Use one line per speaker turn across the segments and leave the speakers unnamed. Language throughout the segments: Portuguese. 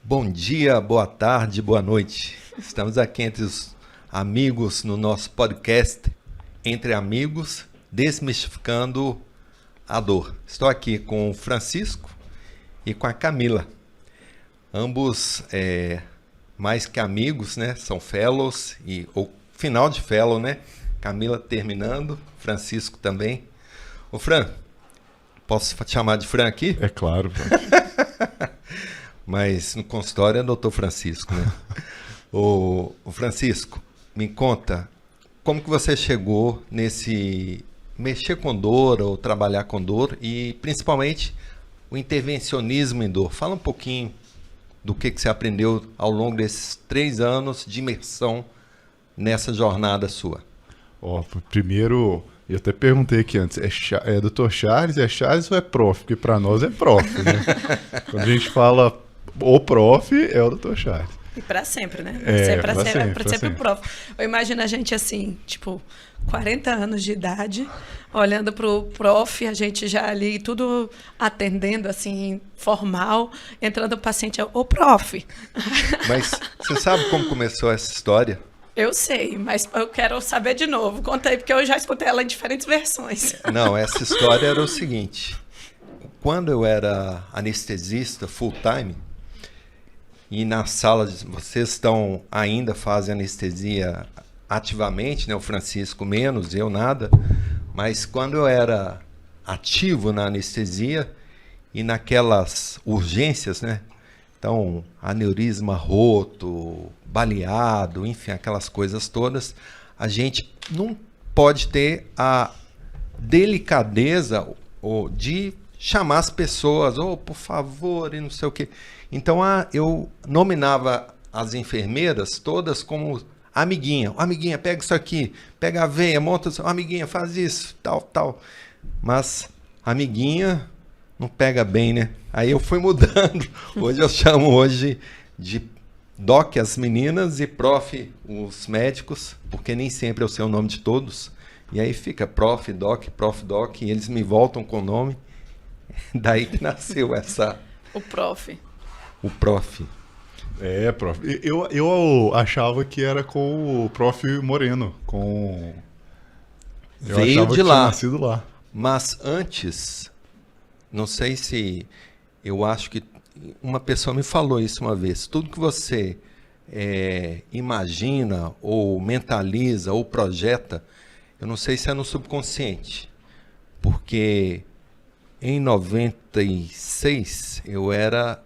Bom dia, boa tarde, boa noite. Estamos aqui entre os amigos no nosso podcast Entre Amigos, Desmistificando a Dor. Estou aqui com o Francisco e com a Camila. Ambos, mais que amigos, né? São fellows, ou final de fellow, né? Camila terminando, Francisco também. Ô Fran, posso te chamar de Fran aqui?
É claro.
Mas no consultório é Dr. Francisco, né? O Francisco, me conta, como que você chegou nesse mexer com dor ou trabalhar com dor e principalmente o intervencionismo em dor? Fala um pouquinho do que você aprendeu ao longo desses 3 anos de imersão nessa jornada sua.
Primeiro, eu até perguntei aqui antes, é Dr. Charles, é Charles ou é prof? Porque para nós é prof, né? Quando a gente fala o prof, é o Dr. Charles.
E para sempre, né?
Para
sempre o prof. Eu imagino a gente assim, tipo, 40 anos de idade, olhando para o prof, a gente já ali tudo atendendo assim, formal, entrando o paciente, o prof.
Mas você sabe como começou essa história?
Eu sei, mas eu quero saber de novo. Conta aí, porque eu já escutei ela em diferentes versões.
Não, essa história era o seguinte. Quando eu era anestesista full-time, e na sala, vocês ainda fazem anestesia ativamente, né? O Francisco menos, eu nada. Mas quando eu era ativo na anestesia e naquelas urgências, né? Então, aneurisma roto, baleado, enfim, aquelas coisas todas, a gente não pode ter a delicadeza de chamar as pessoas, por favor, e não sei o quê. Então, eu nominava as enfermeiras todas como amiguinha. Amiguinha, pega isso aqui, pega a veia, monta isso, amiguinha, faz isso, tal, tal. Mas, amiguinha não pega bem, né? Aí eu fui mudando. Hoje eu chamo de doc as meninas e prof os médicos, porque nem sempre é o seu nome de todos. E aí fica prof, doc, e eles me voltam com o nome. Daí que nasceu
O prof.
O prof.
Prof. Eu achava que era com o prof Moreno.
Veio de lá.
Tinha nascido lá.
Mas antes, não sei se... Eu acho que uma pessoa me falou isso uma vez. Tudo que você imagina, ou mentaliza, ou projeta, eu não sei se é no subconsciente. Porque em 96 eu era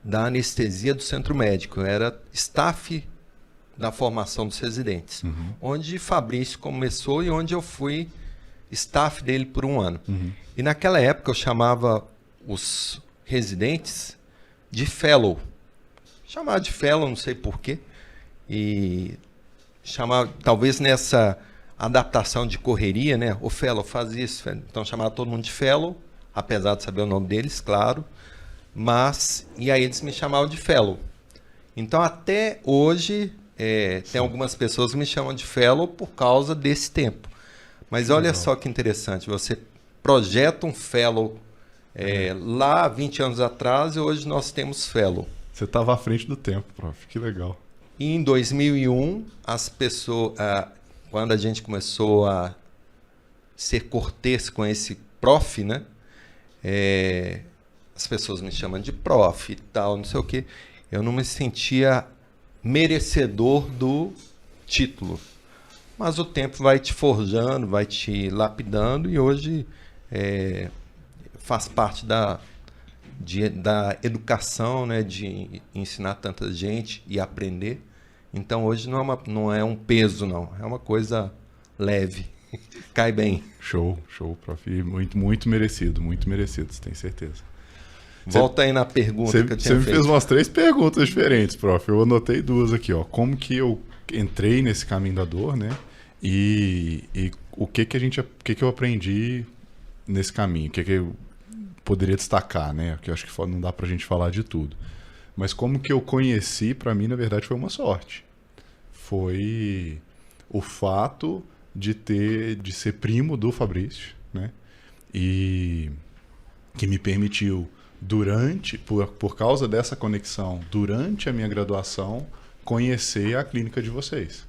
da anestesia do centro médico. Eu era staff da formação dos residentes.
Uhum.
Onde Fabrício começou e onde eu fui staff dele por 1 ano.
Uhum.
E naquela época eu chamava os residentes de fellow. Chamava de fellow, não sei porquê. E chamava, talvez nessa adaptação de correria, né? O fellow faz isso. Então chamava todo mundo de fellow, apesar de saber o nome deles, claro. E aí eles me chamavam de fellow. Então até hoje tem algumas pessoas que me chamam de fellow por causa desse tempo. Mas olha só que interessante, você projeta um fellow lá 20 anos atrás e hoje nós temos fellow.
Você estava à frente do tempo, prof. Que legal.
E em 2001, as pessoas, quando a gente começou a ser cortês com esse prof, né? As pessoas me chamam de prof e tal, não sei o quê. Eu não me sentia merecedor do título. Mas o tempo vai te forjando, vai te lapidando e hoje faz parte da educação, né, de ensinar tanta gente e aprender. Então hoje não é um peso, não. É uma coisa leve. Cai bem.
Show, prof. Muito, muito merecido, você tem certeza.
Volta aí na pergunta que eu tinha feito.
Você me fez umas 3 perguntas diferentes, prof. Eu anotei 2 aqui, ó. Como que eu entrei nesse caminho da dor, né? E o que eu aprendi nesse caminho? O que eu poderia destacar, né? Porque eu acho que não dá pra gente falar de tudo. Mas como que eu conheci, pra mim, na verdade, foi uma sorte. Foi o fato de ser primo do Fabrício, né? E que me permitiu por causa dessa conexão, durante a minha graduação, conhecer a clínica de vocês.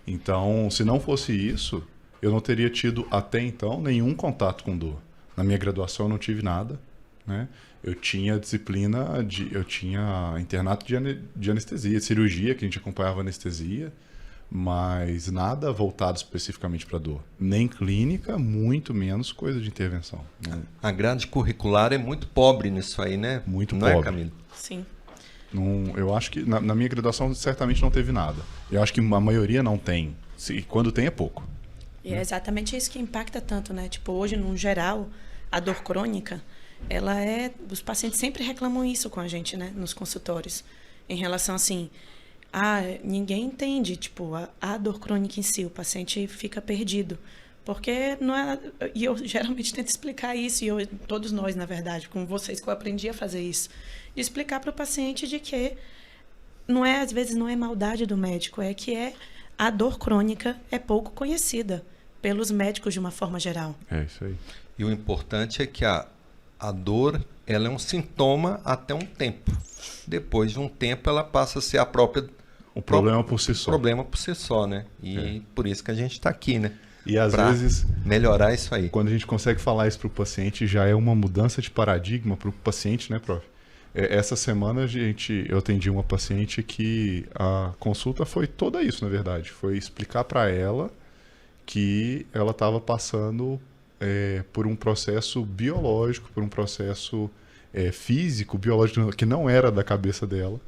Então, se não fosse isso, eu não teria tido até então nenhum contato com dor. Na minha graduação eu não tive nada, né? Eu tinha eu tinha internato de anestesia, de cirurgia, que a gente acompanhava anestesia, mas nada voltado especificamente para dor. Nem clínica, muito menos coisa de intervenção.
A grade curricular é muito pobre nisso aí, né?
Muito
não
pobre.
É, Camila?
Sim.
Eu acho que na minha graduação certamente não teve nada. Eu acho que a maioria não tem. E quando tem é pouco.
E é exatamente isso que impacta tanto, né? Tipo, hoje, no geral, a dor crônica, ela é... Os pacientes sempre reclamam isso com a gente, né? Nos consultórios. Em relação, assim... ninguém entende, tipo, a dor crônica em si. O paciente fica perdido. Porque não é... E eu geralmente tento explicar isso. E todos nós, na verdade, com vocês, que eu aprendi a fazer isso. De explicar para o paciente de que às vezes não é maldade do médico. É que a dor crônica é pouco conhecida pelos médicos de uma forma geral.
É isso aí.
E o importante é que a dor, ela é um sintoma até um tempo. Depois de um tempo, ela passa a ser
o problema por si só.
Problema por si só, né? E por isso que a gente está aqui, né?
E às vezes
melhorar isso aí.
Quando a gente consegue falar isso para o paciente, já é uma mudança de paradigma para o paciente, né, prof? Essa semana eu atendi uma paciente que a consulta foi toda isso, na verdade. Foi explicar para ela que ela estava passando por um processo biológico, por um processo físico, biológico, que não era da cabeça dela,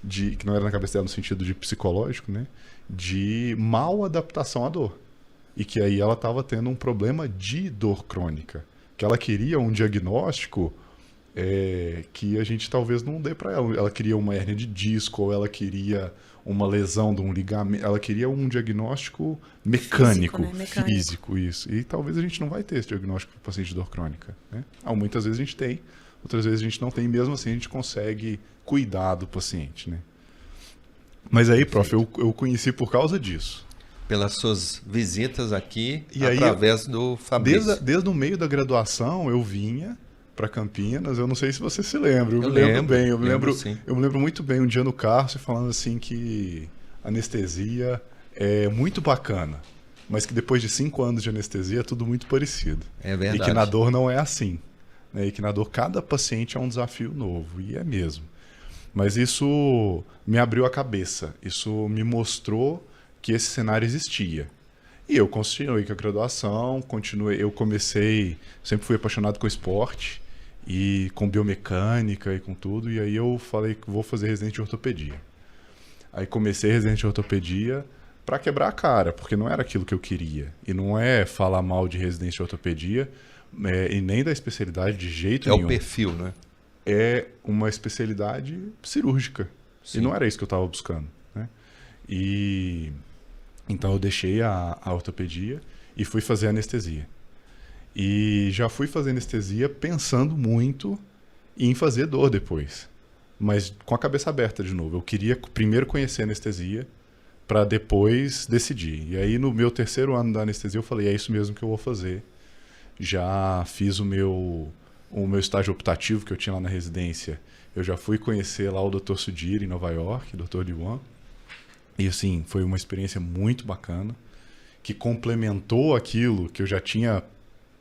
que não era na cabeça dela no sentido de psicológico, né? De mal adaptação à dor. E que aí ela estava tendo um problema de dor crônica. Que ela queria um diagnóstico que a gente talvez não dê para ela. Ela queria uma hérnia de disco, ou ela queria uma lesão de um ligamento. Ela queria um diagnóstico mecânico, físico, isso. E talvez a gente não vai ter esse diagnóstico para o paciente de dor crônica, né? Muitas vezes a gente tem, outras vezes a gente não tem. Mesmo assim a gente consegue cuidar do paciente, né? Mas aí, prof, eu conheci por causa disso.
Pelas suas visitas aqui,
e
através do Fabrício.
Desde o meio da graduação, eu vinha para Campinas. Eu não sei se você se lembra. Eu me lembro muito bem um dia no carro, você falando assim que anestesia é muito bacana, mas que depois de 5 anos de anestesia é tudo muito parecido.
É verdade.
E que na dor não é assim, né? E que na dor cada paciente é um desafio novo, e é mesmo. Mas isso me abriu a cabeça, isso me mostrou que esse cenário existia. E eu continuei com a graduação, eu sempre fui apaixonado com esporte, e com biomecânica e com tudo, e aí eu falei que vou fazer residência de ortopedia. Aí comecei residência de ortopedia para quebrar a cara, porque não era aquilo que eu queria. E não é falar mal de residência de ortopedia, e nem da especialidade de jeito nenhum.
É o perfil, né?
É uma especialidade cirúrgica.
Sim.
E não era isso que eu estava buscando, né? E então eu deixei a ortopedia e fui fazer anestesia. E já fui fazer anestesia pensando muito em fazer dor depois. Mas com a cabeça aberta de novo. Eu queria primeiro conhecer a anestesia para depois decidir. E aí no meu 3º ano da anestesia eu falei, é isso mesmo que eu vou fazer. Já fiz o meu estágio optativo que eu tinha lá na residência. Eu já fui conhecer lá o Dr. Sudhir em Nova York, Dr. Diwan. E assim, foi uma experiência muito bacana, que complementou aquilo que eu já tinha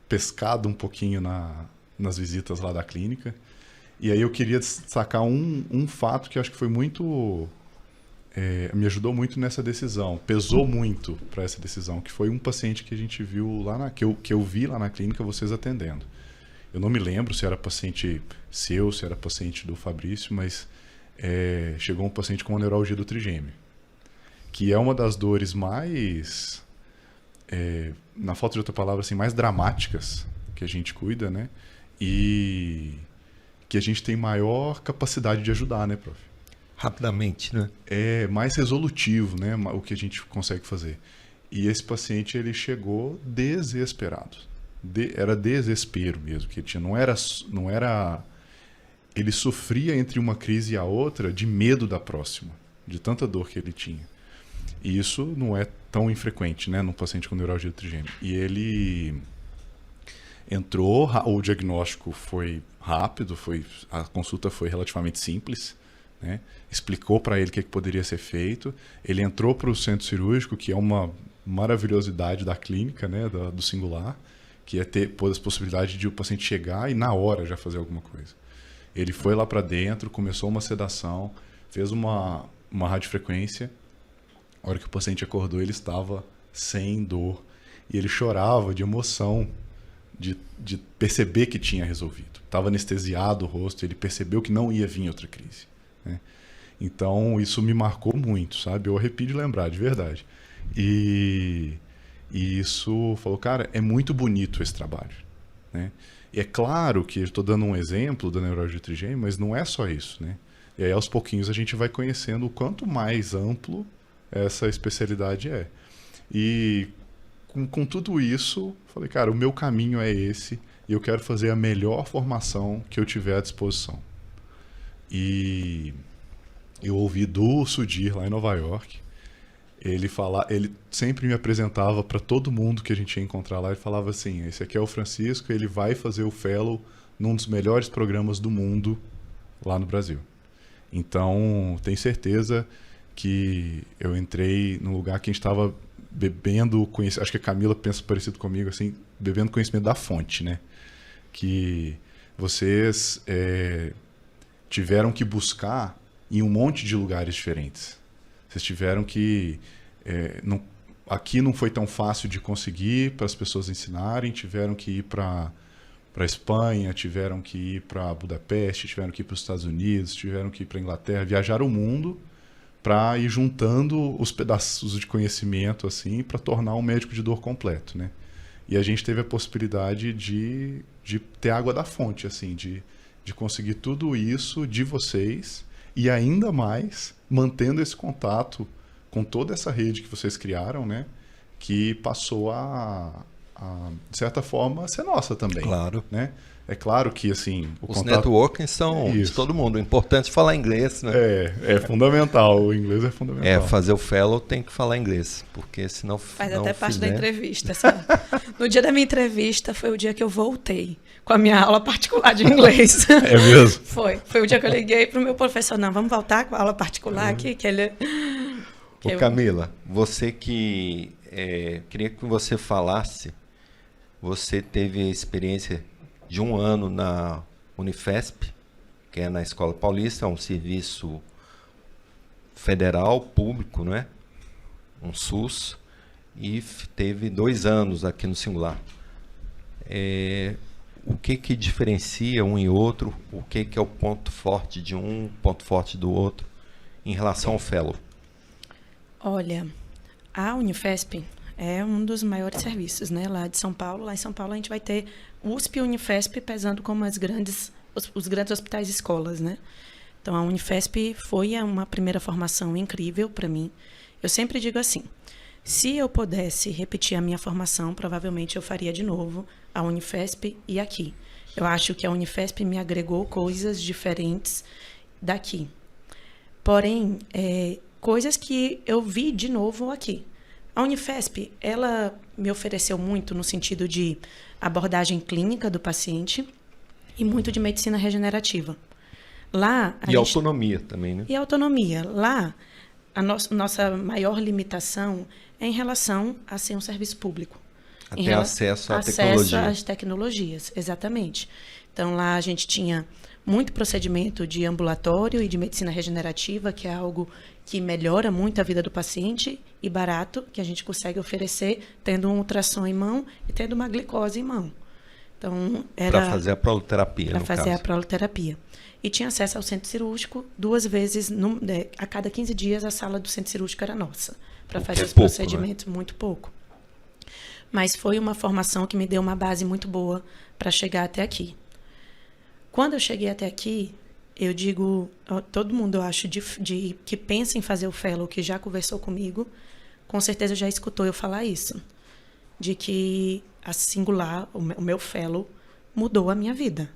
pescado um pouquinho nas visitas lá da clínica. E aí eu queria destacar um fato que eu acho que foi muito... me ajudou muito nessa decisão, pesou muito para essa decisão, que foi um paciente que a gente viu lá que eu vi lá na clínica vocês atendendo. Eu não me lembro se era paciente seu, se era paciente do Fabrício, mas chegou um paciente com uma neuralgia do trigêmeo, que é uma das dores mais... na falta de outra palavra, assim, mais dramáticas que a gente cuida, né? E que a gente tem maior capacidade de ajudar, né, prof?
Rapidamente, né? É
mais resolutivo, né? O que a gente consegue fazer. E esse paciente, ele chegou desesperado. Era desespero mesmo que ele tinha. Não era... Ele sofria entre uma crise e a outra de medo da próxima, de tanta dor que ele tinha. E isso não é tão infrequente, né, num paciente com neuralgia do trigêmeo. E Entrou, o diagnóstico foi rápido, a consulta foi relativamente simples, né? Explicou para ele o que poderia ser feito. Ele entrou para o centro cirúrgico, que é uma maravilhosidade da clínica, né? do singular, que é ter a possibilidade de o paciente chegar e na hora já fazer alguma coisa. Ele foi lá para dentro, começou uma sedação, fez uma radiofrequência. A hora que o paciente acordou, ele estava sem dor. E ele chorava de emoção, de perceber que tinha resolvido. Estava anestesiado o rosto, ele percebeu que não ia vir outra crise, né? Então, isso me marcou muito, sabe? Eu arrepio de lembrar, de verdade. E isso falou, cara, é muito bonito esse trabalho, né? E é claro que eu estou dando um exemplo da neurologia trigêmea, mas não é só isso, né? E aí, aos pouquinhos, a gente vai conhecendo o quanto mais amplo essa especialidade é. E com tudo isso, falei, cara, o meu caminho é esse e eu quero fazer a melhor formação que eu tiver à disposição. E eu ouvi do Sudir, lá em Nova York, ele sempre me apresentava para todo mundo que a gente ia encontrar lá, ele falava assim, esse aqui é o Francisco, ele vai fazer o fellow num dos melhores programas do mundo lá no Brasil. Então, tenho certeza que eu entrei num lugar que a gente estava bebendo conhecimento, acho que a Camila pensa parecido comigo, assim, bebendo conhecimento da fonte, né? Que vocês tiveram que buscar em um monte de lugares diferentes. Vocês tiveram que... aqui não foi tão fácil de conseguir para as pessoas ensinarem, tiveram que ir para Espanha, tiveram que ir para Budapeste, tiveram que ir para os Estados Unidos, tiveram que ir para a Inglaterra, viajar o mundo para ir juntando os pedaços de conhecimento assim para tornar um médico de dor completo, né? E a gente teve a possibilidade de ter água da fonte, assim, de conseguir tudo isso de vocês e ainda mais mantendo esse contato com toda essa rede que vocês criaram, né? Que passou de certa forma, ser nossa também.
Claro.
Né? É claro que, assim...
Os networking são de todo mundo. O importante é falar inglês, né?
É fundamental. O inglês é fundamental.
Fazer o fellow tem que falar inglês, porque senão...
Faz até parte da entrevista, sabe? No dia da minha entrevista, foi o dia que eu voltei com a minha aula particular de inglês.
É mesmo?
Foi o dia que eu liguei para o meu professor. Não, vamos voltar com a aula particular aqui, que ele...
Camila, você que... queria que você falasse, você teve a experiência de 1 ano na Unifesp, que é na Escola Paulista, é um serviço federal, público, não é? Um SUS, e teve 2 anos aqui no Singular. O que diferencia um e outro? O que é o ponto forte de um, ponto forte do outro, em relação ao fellow?
Olha, a Unifesp é um dos maiores serviços, né, lá de São Paulo. Lá em São Paulo a gente vai ter USP e Unifesp pesando como os grandes hospitais e escolas, né? Então a Unifesp foi uma primeira formação incrível para mim. Eu sempre digo assim, se eu pudesse repetir a minha formação, provavelmente eu faria de novo a Unifesp e aqui. Eu acho que a Unifesp me agregou coisas diferentes daqui. Porém, coisas que eu vi de novo aqui. A Unifesp, ela me ofereceu muito no sentido de abordagem clínica do paciente e muito de medicina regenerativa. Lá,
autonomia também, né?
E autonomia. Lá, a nossa maior limitação é em relação a ser um serviço público.
Até acesso à tecnologia.
Acesso às tecnologias, exatamente. Então, lá a gente tinha muito procedimento de ambulatório e de medicina regenerativa, que é algo que melhora muito a vida do paciente, e barato, que a gente consegue oferecer tendo um ultrassom em mão e tendo uma glicose em mão. Então,
para fazer a proloterapia,
para fazer a proloterapia. E tinha acesso ao centro cirúrgico 2 vezes, a cada 15 dias a sala do centro cirúrgico era nossa, para fazer os procedimentos, né? Muito pouco. Mas foi uma formação que me deu uma base muito boa para chegar até aqui. Quando eu cheguei até aqui, eu digo, todo mundo, eu acho, que pensa em fazer o fellow, que já conversou comigo, com certeza já escutou eu falar isso, de que a Singular, o meu fellow, mudou a minha vida.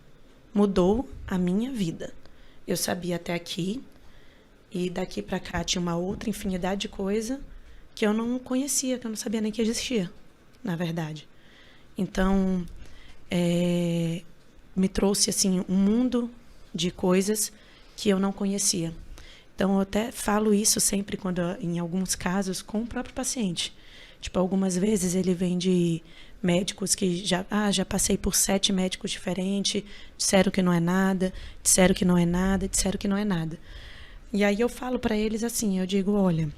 Mudou a minha vida. Eu sabia até aqui, e daqui para cá tinha uma outra infinidade de coisa que eu não conhecia, que eu não sabia nem que existia, na verdade. Então, me trouxe assim um mundo de coisas que eu não conhecia. Então, eu até falo isso sempre quando, em alguns casos, com o próprio paciente. Tipo, algumas vezes ele vem de médicos que já passei por 7 médicos diferentes, disseram que não é nada, disseram que não é nada, disseram que não é nada. E aí eu falo para eles assim, eu digo, olha,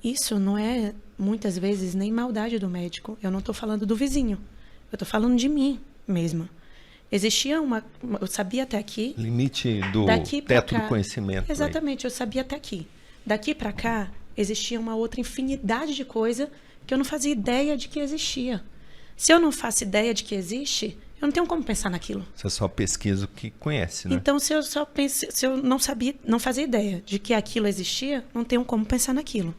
isso não é, muitas vezes, nem maldade do médico. Eu não estou falando do vizinho, eu estou falando de mim mesma. Existia eu sabia até aqui.
Limite do teto do conhecimento.
Exatamente, eu sabia até aqui. Daqui para cá, existia uma outra infinidade de coisa que eu não fazia ideia de que existia. Se eu não faço ideia de que existe, eu não tenho como pensar naquilo.
Você só pesquisa o que conhece, né?
Então, se eu não fazia ideia de que aquilo existia, não tenho como pensar naquilo.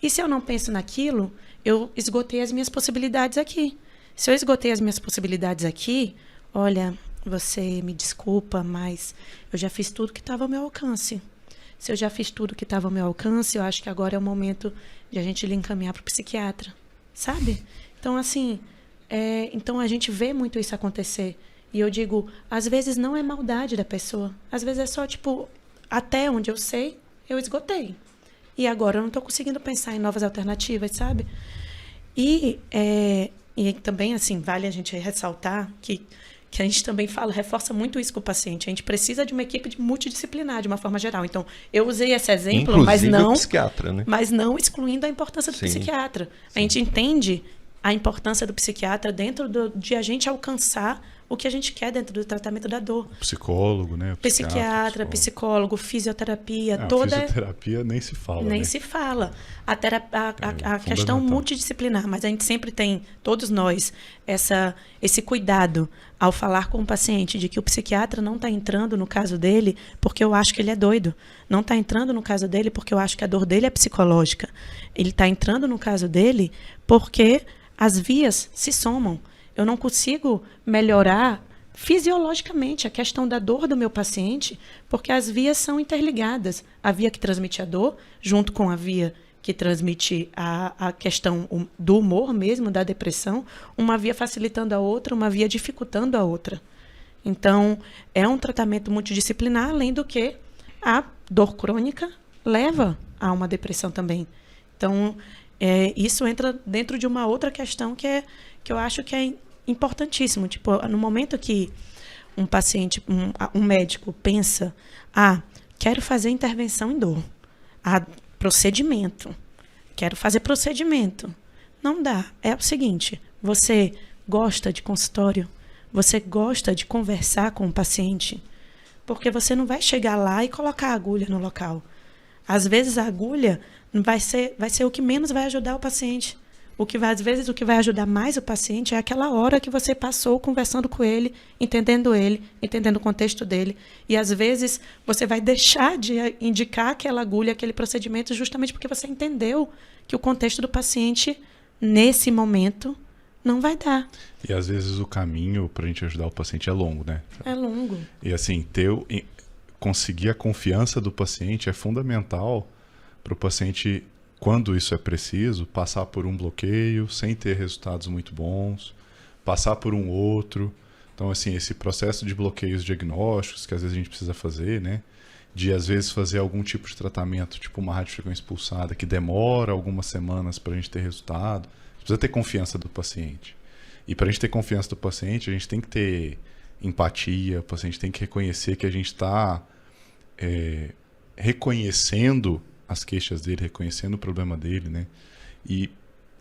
E se eu não penso naquilo, eu esgotei as minhas possibilidades aqui. Se eu esgotei as minhas possibilidades aqui, olha, você me desculpa, mas eu já fiz tudo que estava ao meu alcance. Se eu já fiz tudo que estava ao meu alcance, eu acho que agora é o momento de a gente lhe encaminhar para o psiquiatra, sabe? Então, assim, então a gente vê muito isso acontecer. E eu digo, às vezes não é maldade da pessoa. Às vezes é só, tipo, até onde eu sei, eu esgotei. E agora eu não estou conseguindo pensar em novas alternativas, sabe? E também, assim, vale a gente ressaltar que a gente também reforça muito isso com o paciente. A gente precisa de uma equipe multidisciplinar, de uma forma geral. Então, eu usei esse exemplo,
inclusive o psiquiatra, né?
Mas não excluindo a importância do psiquiatra. Sim. A gente entende a importância do psiquiatra dentro de a gente alcançar o que a gente quer dentro do tratamento da dor.
Psicólogo, né?
Psiquiatra, psicólogo, fisioterapia,
fisioterapia nem se fala.
Nem se fala. A questão multidisciplinar, mas a gente sempre tem, todos nós, esse cuidado ao falar com o paciente de que o psiquiatra não está entrando no caso dele porque eu acho que ele é doido. Não está entrando no caso dele porque eu acho que a dor dele é psicológica. Ele está entrando no caso dele porque as vias se somam. Eu não consigo melhorar fisiologicamente a questão da dor do meu paciente, porque as vias são interligadas. A via que transmite a dor, junto com a via que transmite a questão do humor mesmo, da depressão, uma via facilitando a outra, uma via dificultando a outra. Então, é um tratamento multidisciplinar, além do que a dor crônica leva a uma depressão também. Então, isso entra dentro de uma outra questão que eu acho que é importantíssimo. Tipo, no momento que um paciente, um médico pensa, quero fazer intervenção em dor, procedimento, quero fazer procedimento. Não dá. É o seguinte, você gosta de consultório? Você gosta de conversar com o paciente? Porque você não vai chegar lá e colocar a agulha no local. Às vezes a agulha vai ser o que menos vai ajudar o paciente. Às vezes o que vai ajudar mais o paciente é aquela hora que você passou conversando com ele, entendendo o contexto dele. E às vezes você vai deixar de indicar aquela agulha, aquele procedimento, justamente porque você entendeu que o contexto do paciente, nesse momento, não vai dar.
E às vezes o caminho para a gente ajudar o paciente é longo, né?
É longo.
E assim, conseguir a confiança do paciente é fundamental para o paciente, quando isso é preciso, passar por um bloqueio sem ter resultados muito bons, passar por um outro. Então, assim, esse processo de bloqueios diagnósticos que às vezes a gente precisa fazer, né? De às vezes fazer algum tipo de tratamento, tipo uma radiofrequência pulsada, que demora algumas semanas para a gente ter resultado. Precisa ter confiança do paciente. E para a gente ter confiança do paciente, a gente tem que ter empatia, o paciente tem que reconhecer que a gente está reconhecendo as queixas dele, reconhecendo o problema dele, né? E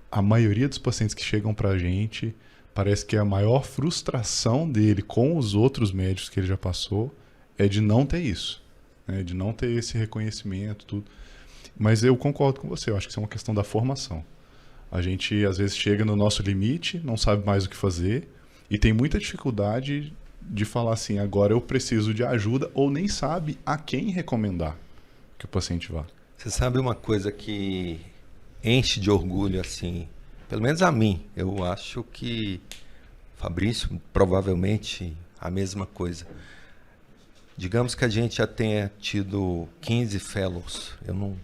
a maioria dos pacientes que chegam para a gente, parece que a maior frustração dele com os outros médicos que ele já passou é de não ter isso, né? De não ter esse reconhecimento, tudo. Mas eu concordo com você, eu acho que isso é uma questão da formação. A gente, às vezes, chega no nosso limite, não sabe mais o que fazer e tem muita dificuldade de falar assim, agora eu preciso de ajuda, ou nem sabe a quem recomendar que o paciente vá.
Você sabe uma coisa que enche de orgulho, assim, pelo menos a mim, eu acho que Fabrício, provavelmente a mesma coisa. Digamos que a gente já tenha tido 15 fellows, eu não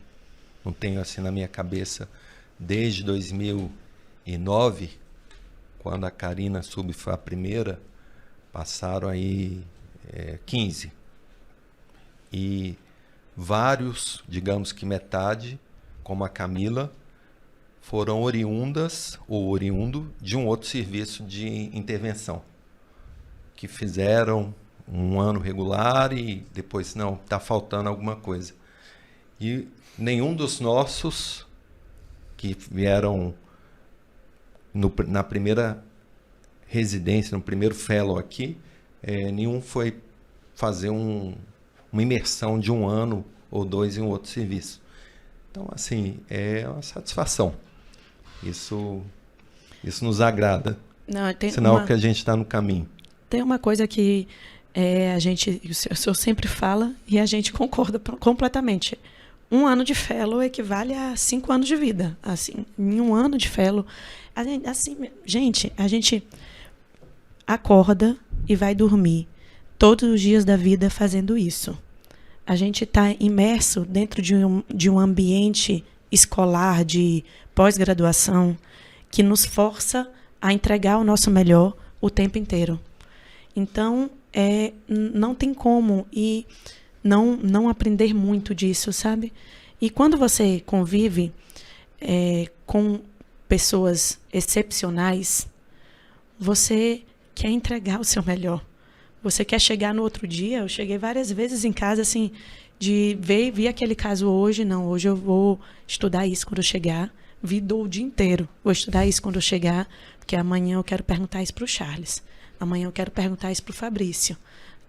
tenho assim na minha cabeça, desde 2009, quando a Karina Sub foi a primeira, passaram aí 15. E vários, digamos que metade, como a Camila, foram oriundas ou oriundo de um outro serviço de intervenção, que fizeram um ano regular e depois, não, está faltando alguma coisa. E nenhum dos nossos que vieram na primeira residência, no primeiro fellow aqui, nenhum foi fazer uma imersão de 1 ano ou 2 em um outro serviço. Então, assim, é uma satisfação. Isso nos agrada.
Não,
sinal que a gente está no caminho.
Tem uma coisa que o senhor sempre fala e a gente concorda completamente. 1 ano de fellow equivale a 5 anos de vida. Assim, em 1 ano de fellow, a gente acorda e vai dormir todos os dias da vida fazendo isso. A gente está imerso dentro de um ambiente escolar, de pós-graduação, que nos força a entregar o nosso melhor o tempo inteiro. Então, não tem como não aprender muito disso, sabe? E quando você convive com pessoas excepcionais, você quer entregar o seu melhor. Você quer chegar no outro dia. Eu cheguei várias vezes em casa, assim, de vi aquele caso hoje. Não, hoje eu vou estudar isso quando eu chegar. O dia inteiro. Vou estudar isso quando eu chegar, porque amanhã eu quero perguntar isso para o Charles. Amanhã eu quero perguntar isso para o Fabrício.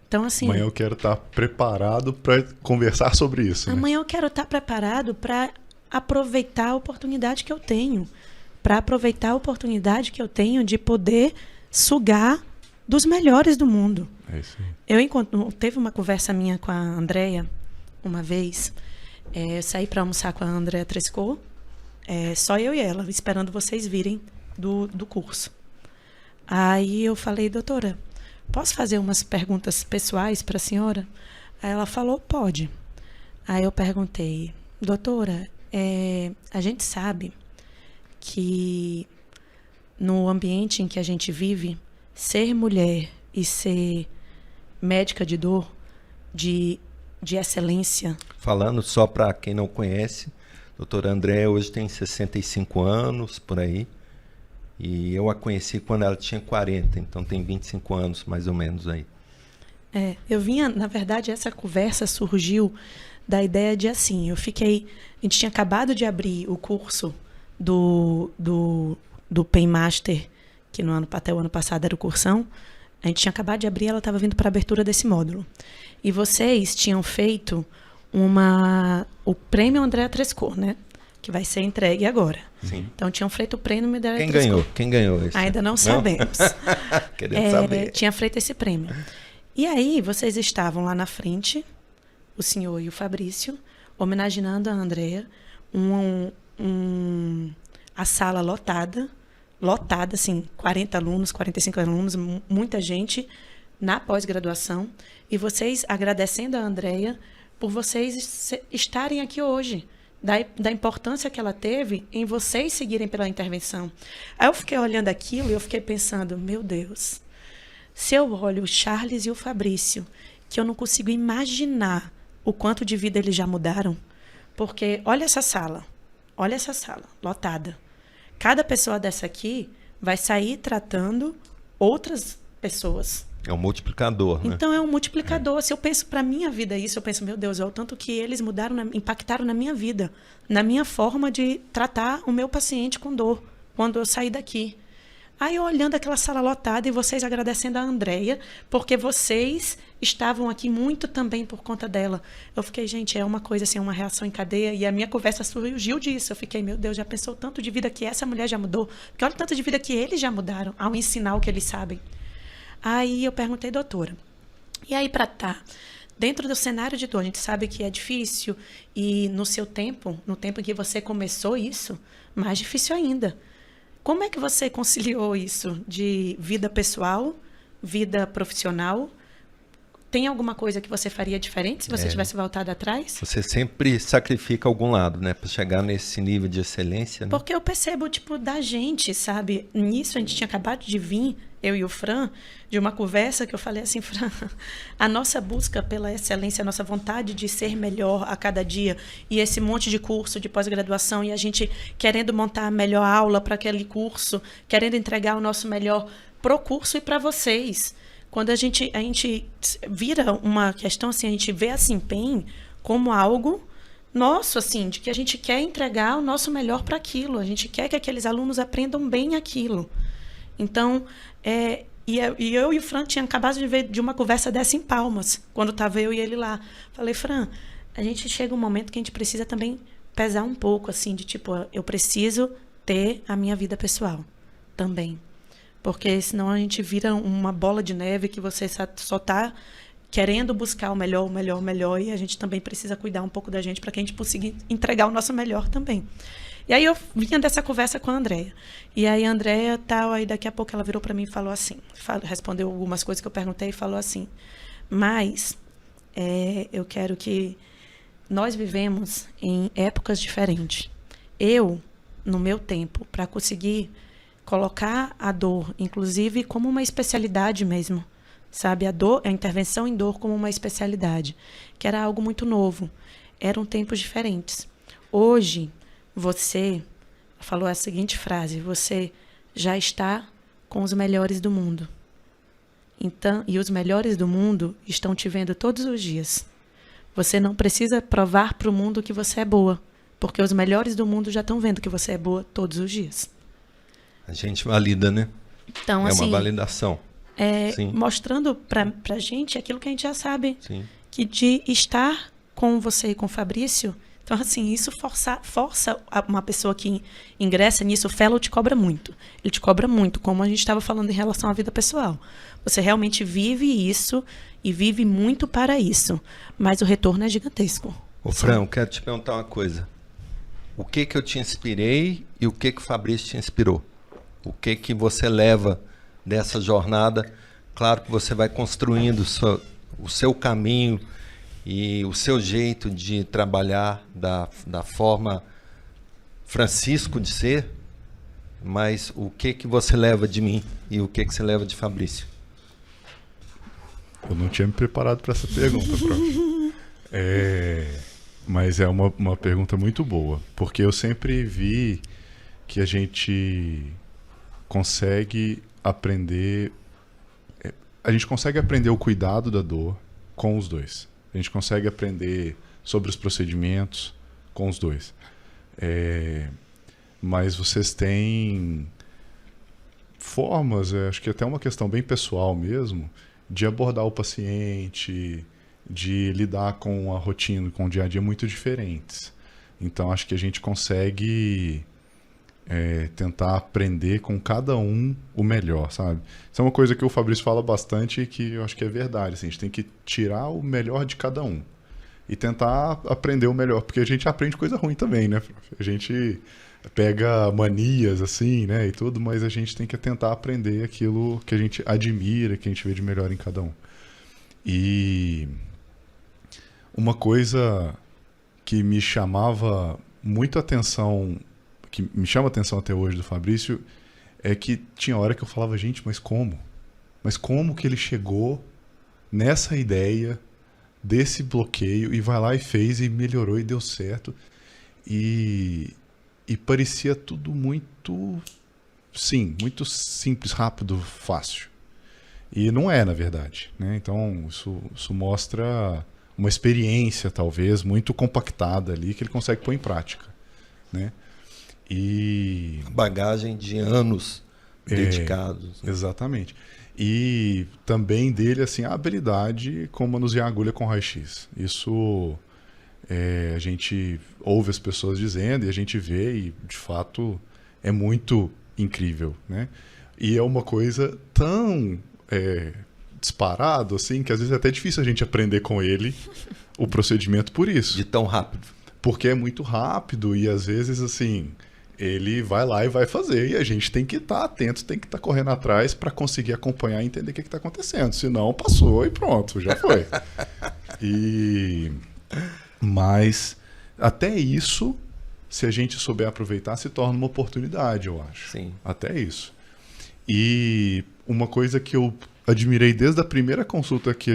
Então, assim,
amanhã eu quero estar preparado para conversar sobre isso.
Amanhã eu quero estar preparado para aproveitar a oportunidade que eu tenho. Para aproveitar a oportunidade que eu tenho de poder sugar dos melhores do mundo.
É isso aí.
Teve uma conversa minha com a Andrea uma vez. Eu saí para almoçar com a Andrea Trescot. Só eu e ela, esperando vocês virem do curso. Aí eu falei, doutora, posso fazer umas perguntas pessoais para a senhora? Aí ela falou, pode. Aí eu perguntei, doutora, a gente sabe que no ambiente em que a gente vive, ser mulher e ser médica de dor, de excelência.
Falando só para quem não conhece, a doutora Andréa hoje tem 65 anos, por aí. E eu a conheci quando ela tinha 40, então tem 25 anos, mais ou menos, aí.
Eu vinha, na verdade, essa conversa surgiu da ideia de assim, a gente tinha acabado de abrir o curso do Paymaster, que até o ano passado era o cursão. A gente tinha acabado de abrir, ela estava vindo para a abertura desse módulo. E vocês tinham feito o prêmio Andrea Trescot, né? Que vai ser entregue agora.
Sim.
Então, tinham feito o prêmio Andrea Trescot.
Quem ganhou esse?
Ainda não sabemos.
Querendo saber.
Tinha feito esse prêmio. E aí, vocês estavam lá na frente, o senhor e o Fabrício, homenageando a Andrea, a sala lotada, assim, 40 alunos, 45 alunos, muita gente na pós-graduação, e vocês agradecendo a Andrea por vocês estarem aqui hoje, da importância que ela teve em vocês seguirem pela intervenção. Aí eu fiquei olhando aquilo e eu fiquei pensando, meu Deus, se eu olho o Charles e o Fabrício, que eu não consigo imaginar o quanto de vida eles já mudaram, porque olha essa sala lotada. Cada pessoa dessa aqui vai sair tratando outras pessoas.
É um multiplicador, né?
Então, é um multiplicador. Se eu penso para a minha vida isso, eu penso, meu Deus, é o tanto que eles impactaram na minha vida, na minha forma de tratar o meu paciente com dor, quando eu saí daqui. Aí, eu olhando aquela sala lotada e vocês agradecendo a Andrea, porque vocês estavam aqui muito também por conta dela. Eu fiquei, gente, é uma coisa assim, uma reação em cadeia, e a minha conversa surgiu disso. Eu fiquei, meu Deus, já pensou o tanto de vida que essa mulher já mudou? Porque olha o tanto de vida que eles já mudaram ao ensinar o que eles sabem. Aí eu perguntei, doutora, e aí para estar dentro do cenário de dor, a gente sabe que é difícil, e no seu tempo, no tempo em que você começou isso, mais difícil ainda. Como é que você conciliou isso de vida pessoal, vida profissional, tem alguma coisa que você faria diferente se você tivesse voltado atrás?
Você sempre sacrifica algum lado, né? Para chegar nesse nível de excelência, né?
Porque eu percebo, tipo, da gente, sabe? Nisso a gente tinha acabado de vir, eu e o Fran, de uma conversa que eu falei assim, Fran, a nossa busca pela excelência, a nossa vontade de ser melhor a cada dia, e esse monte de curso de pós-graduação, e a gente querendo montar a melhor aula para aquele curso, querendo entregar o nosso melhor pro curso e para vocês. Quando a gente vira uma questão assim, a gente vê a Simpem como algo nosso, assim, de que a gente quer entregar o nosso melhor para aquilo, a gente quer que aqueles alunos aprendam bem aquilo. Então, e eu e o Fran tinha acabado de ver de uma conversa dessa em Palmas, quando estava eu e ele lá. Falei, Fran, a gente chega um momento que a gente precisa também pesar um pouco, assim, de tipo, eu preciso ter a minha vida pessoal também. Porque senão a gente vira uma bola de neve que você só está querendo buscar o melhor, e a gente também precisa cuidar um pouco da gente para que a gente consiga entregar o nosso melhor também. E aí eu vinha dessa conversa com a Andréia. E aí a Andréia tal, aí daqui a pouco ela virou para mim e falou assim, respondeu algumas coisas que eu perguntei e falou assim, mas eu quero que nós vivemos em épocas diferentes. Eu, no meu tempo, para conseguir colocar a dor, inclusive, como uma especialidade mesmo, sabe? A intervenção em dor como uma especialidade, que era algo muito novo. Eram tempos diferentes. Hoje, você falou a seguinte frase, você já está com os melhores do mundo. Então, e os melhores do mundo estão te vendo todos os dias. Você não precisa provar para o mundo que você é boa, porque os melhores do mundo já estão vendo que você é boa todos os dias.
A gente valida, né?
Então,
é
assim,
uma validação.
Mostrando pra gente aquilo que a gente já sabe.
Sim.
Que de estar com você e com o Fabrício, então, assim, isso força uma pessoa que ingressa nisso. O fellow te cobra muito. Ele te cobra muito, como a gente estava falando em relação à vida pessoal. Você realmente vive isso e vive muito para isso. Mas o retorno é gigantesco.
Ô, Fran, eu quero te perguntar uma coisa. O que eu te inspirei e o que o Fabrício te inspirou? O que você leva dessa jornada? Claro que você vai construindo o seu caminho e o seu jeito de trabalhar da forma Francisco de ser, mas o que você leva de mim e o que você leva de Fabrício?
Eu não tinha me preparado para essa pergunta, prof. Mas é uma pergunta muito boa, porque eu sempre vi que a gente consegue aprender o cuidado da dor com os dois. A gente consegue aprender sobre os procedimentos com os dois. Mas vocês têm formas, acho que até uma questão bem pessoal mesmo, de abordar o paciente, de lidar com a rotina, com o dia a dia muito diferentes. Então acho que a gente consegue tentar aprender com cada um o melhor, sabe? Isso é uma coisa que o Fabrício fala bastante e que eu acho que é verdade. Assim, a gente tem que tirar o melhor de cada um e tentar aprender o melhor, porque a gente aprende coisa ruim também, né? A gente pega manias assim, né, e tudo, mas a gente tem que tentar aprender aquilo que a gente admira, que a gente vê de melhor em cada um. E uma coisa que me chamava muito atenção, que me chama atenção até hoje do Fabrício, é que tinha hora que eu falava, gente, mas como? Mas como que ele chegou nessa ideia desse bloqueio e vai lá e fez e melhorou e deu certo? E parecia tudo muito simples, rápido, fácil. E não é, na verdade, né? Então, isso mostra uma experiência, talvez, muito compactada ali, que ele consegue pôr em prática, né? E
bagagem de anos dedicados.
Né? Exatamente. E também dele, assim, a habilidade com manusear agulha com raio-x. Isso a gente ouve as pessoas dizendo e a gente vê e, de fato, é muito incrível, né? E é uma coisa tão disparado, assim, que às vezes é até difícil a gente aprender com ele o procedimento por isso.
De tão rápido.
Porque é muito rápido e, às vezes, assim, ele vai lá e vai fazer. E a gente tem que estar atento, tem que estar correndo atrás para conseguir acompanhar e entender o que está acontecendo. Senão, passou e pronto, já foi. Mas até isso, se a gente souber aproveitar, se torna uma oportunidade, eu acho.
Sim.
Até isso. E uma coisa que eu admirei desde a primeira consulta que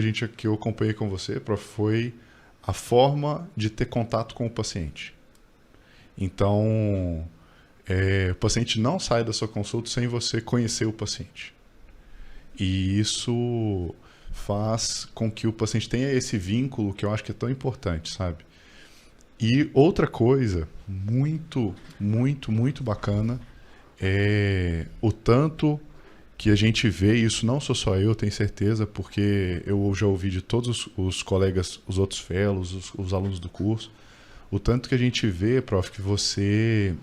eu acompanhei com você, prof, foi a forma de ter contato com o paciente. Então, o paciente não sai da sua consulta sem você conhecer o paciente. E isso faz com que o paciente tenha esse vínculo que eu acho que é tão importante, sabe? E outra coisa muito, muito, muito bacana é o tanto que a gente vê, e isso não sou só eu, tenho certeza, porque eu já ouvi de todos os colegas, os outros fellows, os alunos do curso, o tanto que a gente vê, prof, que você...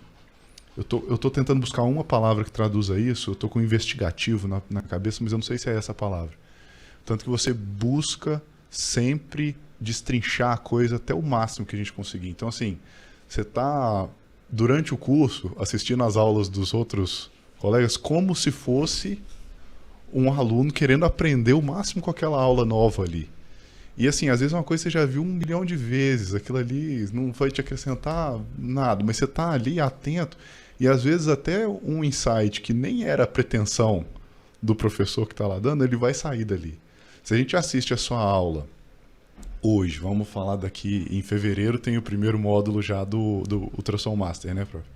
Eu tô tentando buscar uma palavra que traduza isso, eu tô com investigativo na cabeça, mas eu não sei se é essa palavra. Tanto que você busca sempre destrinchar a coisa até o máximo que a gente conseguir. Então, assim, você está, durante o curso, assistindo às aulas dos outros colegas como se fosse um aluno querendo aprender o máximo com aquela aula nova ali. E assim, às vezes é uma coisa que você já viu 1 milhão de vezes, aquilo ali não vai te acrescentar nada, mas você está ali atento e às vezes até um insight que nem era a pretensão do professor que está lá dando, ele vai sair dali. Se a gente assiste a sua aula hoje, vamos falar daqui em fevereiro, tem o primeiro módulo já do Ultrassom Master, né, prof?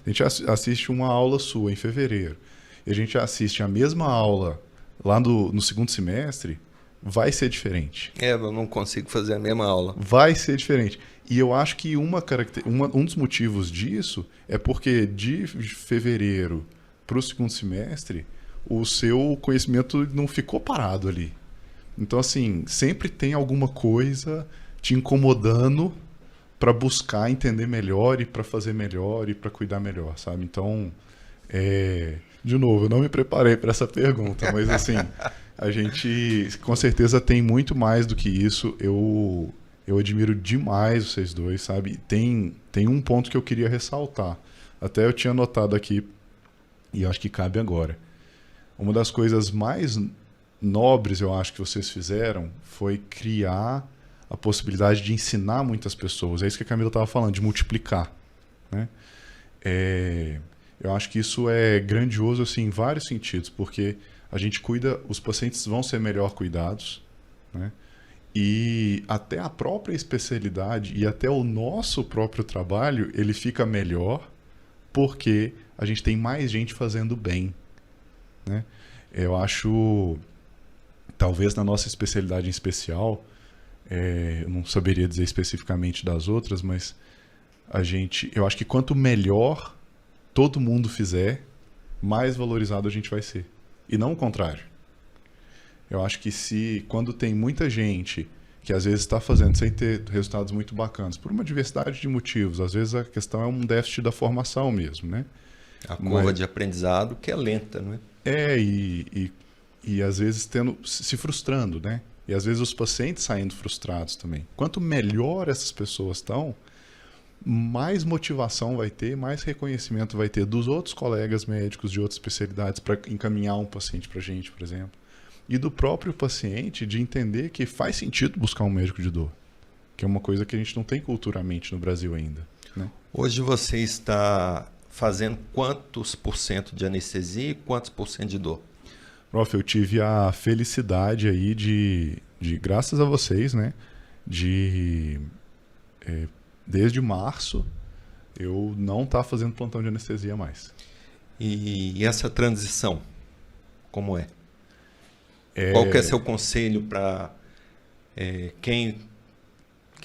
A gente assiste uma aula sua em fevereiro, e a gente assiste a mesma aula lá no segundo semestre, vai ser diferente.
Eu não consigo fazer a mesma aula.
Vai ser diferente. E eu acho que um dos motivos disso é porque de fevereiro para o segundo semestre, o seu conhecimento não ficou parado ali. Então, assim, sempre tem alguma coisa te incomodando para buscar entender melhor e para fazer melhor e para cuidar melhor, sabe? Então, de novo, eu não me preparei para essa pergunta, mas assim, a gente com certeza tem muito mais do que isso. Eu admiro demais vocês dois, sabe? Tem um ponto que eu queria ressaltar. Até eu tinha anotado aqui e eu acho que cabe agora. Uma das coisas mais nobres, eu acho, que vocês fizeram foi criar a possibilidade de ensinar muitas pessoas. É isso que a Camila estava falando, de multiplicar, né? Eu acho que isso é grandioso assim, em vários sentidos, porque a gente cuida, os pacientes vão ser melhor cuidados, né? E até a própria especialidade e até o nosso próprio trabalho, ele fica melhor porque a gente tem mais gente fazendo bem, né? Eu acho, talvez na nossa especialidade em especial, eu não saberia dizer especificamente das outras, mas eu acho que quanto melhor todo mundo fizer, mais valorizado a gente vai ser. E não o contrário. Eu acho que quando tem muita gente que às vezes está fazendo sem ter resultados muito bacanas, por uma diversidade de motivos, às vezes a questão é um déficit da formação mesmo, né?
A curva de aprendizado que é lenta, não é?
E às vezes se frustrando, né? E às vezes os pacientes saindo frustrados também. Quanto melhor essas pessoas estão, mais motivação vai ter, mais reconhecimento vai ter dos outros colegas médicos de outras especialidades para encaminhar um paciente para a gente, por exemplo. E do próprio paciente de entender que faz sentido buscar um médico de dor, que é uma coisa que a gente não tem culturalmente no Brasil ainda, né?
Hoje você está fazendo quantos % de anestesia e quantos % de dor?
Prof, eu tive a felicidade aí de graças a vocês, né, desde março eu não estar fazendo plantão de anestesia mais.
E essa transição, como é? Qual que é seu conselho para quem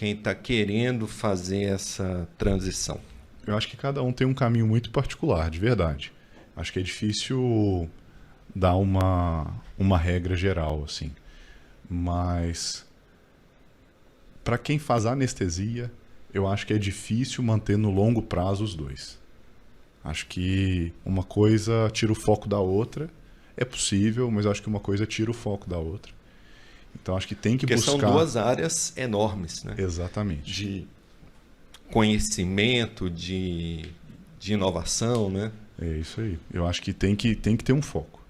está querendo fazer essa transição?
Eu acho que cada um tem um caminho muito particular, de verdade. Acho que é difícil dar uma regra geral, assim. Mas para quem faz anestesia, eu acho que é difícil manter no longo prazo os dois. Acho que uma coisa tira o foco da outra. É possível, mas acho que uma coisa tira o foco da outra. Então acho que tem que buscar...
Porque são duas áreas enormes, né?
Exatamente.
De conhecimento, de de inovação, né?
É isso aí. Eu acho que tem que ter um foco.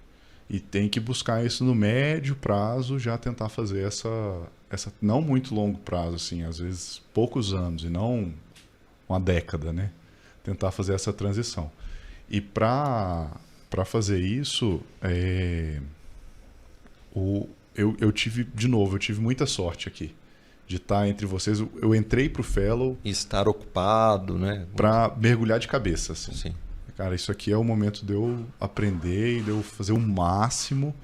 E tem que buscar isso no médio prazo, já tentar fazer essa não muito longo prazo, assim, às vezes poucos anos, e não uma década, né? Tentar fazer essa transição. E para fazer isso, eu tive muita sorte aqui de estar entre vocês. Eu entrei para o Fellow...
E estar ocupado, né?
Para mergulhar de cabeça, assim.
Sim.
Cara, isso aqui é o momento de eu aprender e de eu fazer o máximo.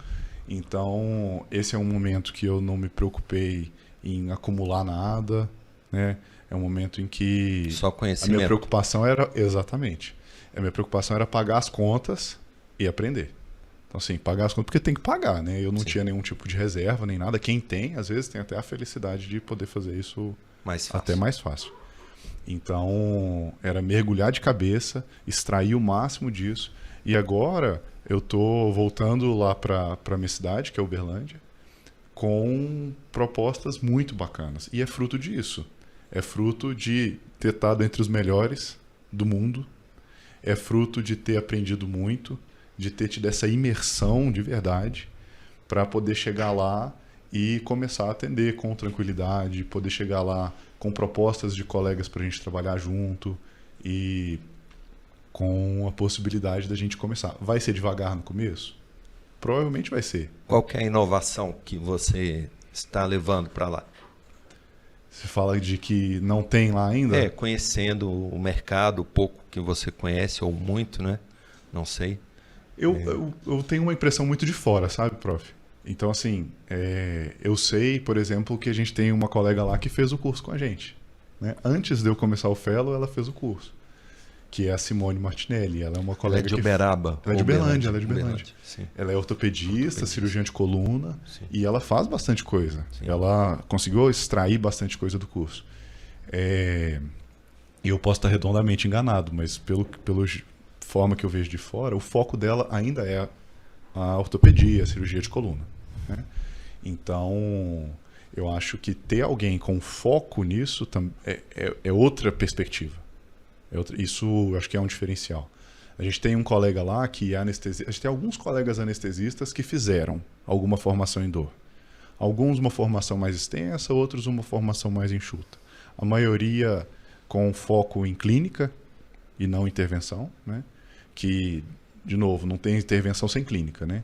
Então, esse é um momento que eu não me preocupei em acumular nada, né? É um momento em que
só
a
conhecimento.
minha preocupação era... Exatamente. A minha preocupação era pagar as contas e aprender. Então, assim, pagar as contas porque tem que pagar, né? Eu não tinha nenhum tipo de reserva nem nada. Quem tem, às vezes, tem até a felicidade de poder fazer isso até mais fácil. Então, era mergulhar de cabeça, extrair o máximo disso. E agora, eu tô voltando lá para a minha cidade, que é Uberlândia, com propostas muito bacanas. E é fruto disso. É fruto de ter estado entre os melhores do mundo. É fruto de ter aprendido muito, de ter tido essa imersão de verdade, para poder chegar lá e começar a atender com tranquilidade, poder chegar lá com propostas de colegas para a gente trabalhar junto e com a possibilidade da gente começar. Vai ser devagar no começo? Provavelmente vai ser.
Qual que é a inovação que você está levando para lá?
Você fala de que não tem lá ainda?
Conhecendo o mercado, o pouco que você conhece, ou muito, né? Não sei.
Eu tenho uma impressão muito de fora, sabe, prof? Então, assim, eu sei, por exemplo, que a gente tem uma colega lá que fez o curso com a gente, né? Antes de eu começar o Fellow, ela fez o curso, que é a Simone Martinelli. Ela é uma colega
de Uberaba.
Ela é de Uberlândia,
Sim.
Ela é ortopedista, cirurgiã de coluna,
sim.
E ela faz bastante coisa.
Sim.
Ela conseguiu extrair bastante coisa do curso. E eu posso estar redondamente enganado, mas pela forma que eu vejo de fora, o foco dela ainda é a ortopedia, a cirurgia de coluna, né? Então, eu acho que ter alguém com foco nisso é outra perspectiva. Isso eu acho que é um diferencial. A gente tem um colega lá que é anestesista. A gente tem alguns colegas anestesistas que fizeram alguma formação em dor. Alguns uma formação mais extensa, outros uma formação mais enxuta. A maioria com foco em clínica e não intervenção, né? Que, de novo, não tem intervenção sem clínica, né?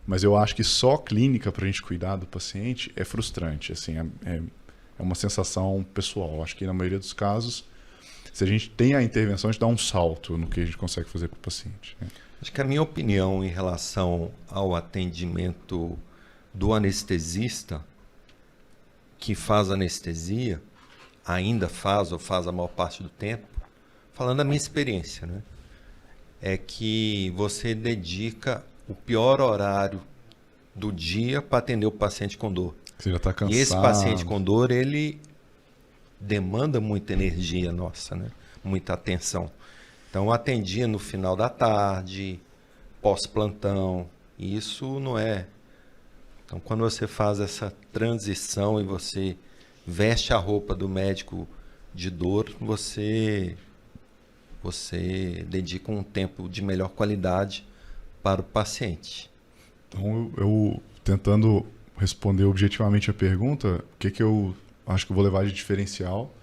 Mas eu acho que só clínica para a gente cuidar do paciente é frustrante. Assim, é uma sensação pessoal. Eu acho que na maioria dos casos, se a gente tem a intervenção, a gente dá um salto no que a gente consegue fazer com o paciente, né?
Acho que a minha opinião em relação ao atendimento do anestesista que faz anestesia, ainda faz ou faz a maior parte do tempo, falando da minha experiência, né? É que você dedica o pior horário do dia para atender o paciente com dor.
Você já está cansado.
E esse paciente com dor, ele demanda muita energia nossa, né? Muita atenção. Então, eu atendia no final da tarde, pós-plantão, e isso não é... Então, quando você faz essa transição e você veste a roupa do médico de dor, você dedica um tempo de melhor qualidade para o paciente.
Então, eu tentando responder objetivamente a pergunta, o que eu acho que eu vou levar de diferencial?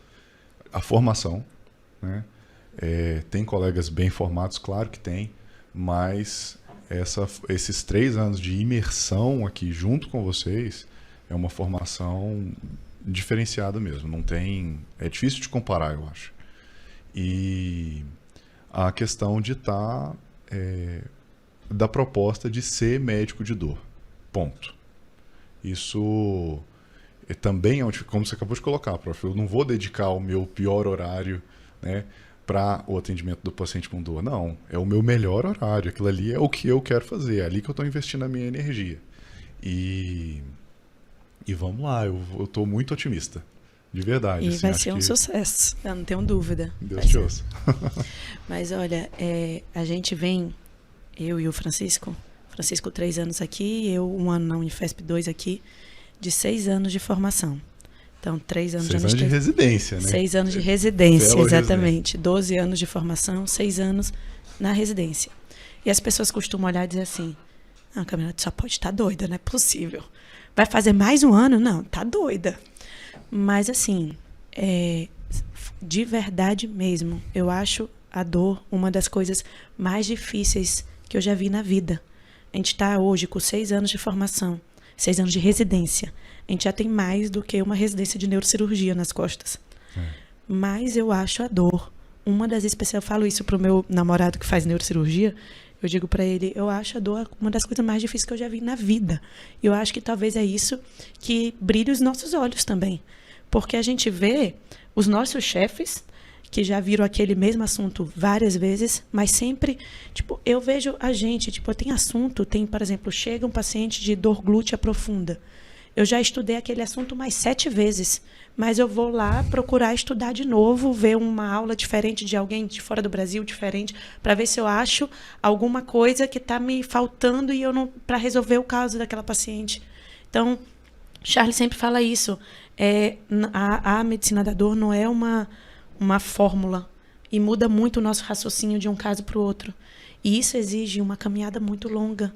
A formação, né? Tem colegas bem formados, claro que tem, mas esses 3 anos de imersão aqui junto com vocês é uma formação diferenciada mesmo. Não tem, é difícil de comparar, eu acho. E a questão de estar da proposta de ser médico de dor. Ponto. Isso também é como você acabou de colocar, prof. Eu não vou dedicar o meu pior horário, né, para o atendimento do paciente com dor. Não, é o meu melhor horário. Aquilo ali é o que eu quero fazer. É ali que eu estou investindo a minha energia. E vamos lá, eu estou muito otimista. De verdade.
E
assim,
vai ser um sucesso, eu não tenho dúvida.
Deus te ouça.
Mas olha, a gente vem, eu e o Francisco 3 anos aqui, eu 1 ano na Unifesp 2 aqui, de 6 anos de formação. Então, 3 anos
6 anos de residência, né?
6 anos de residência,
Bela
exatamente. 12 anos de formação, 6 anos na residência. E as pessoas costumam olhar e dizer assim, não, Camila, tu só pode estar doida, não é possível. Vai fazer mais um ano? Não, tá doida. Mas, assim, de verdade mesmo, eu acho a dor uma das coisas mais difíceis que eu já vi na vida. A gente está hoje com 6 anos de formação, 6 anos de residência. A gente já tem mais do que uma residência de neurocirurgia nas costas. Mas eu acho a dor uma das especiais. Eu falo isso pro meu namorado que faz neurocirurgia. Eu digo para ele, eu acho a dor uma das coisas mais difíceis que eu já vi na vida. E eu acho que talvez é isso que brilha os nossos olhos também. Porque a gente vê os nossos chefes, que já viram aquele mesmo assunto várias vezes, mas sempre, tipo, eu vejo a gente, tipo, tem assunto, por exemplo, chega um paciente de dor glútea profunda. Eu já estudei aquele assunto mais 7 vezes, mas eu vou lá procurar estudar de novo, ver uma aula diferente de alguém de fora do Brasil, diferente, para ver se eu acho alguma coisa que está me faltando e eu não, para resolver o caso daquela paciente. Então, Charles sempre fala isso. A medicina da dor não é uma fórmula e muda muito o nosso raciocínio de um caso para o outro. E isso exige uma caminhada muito longa.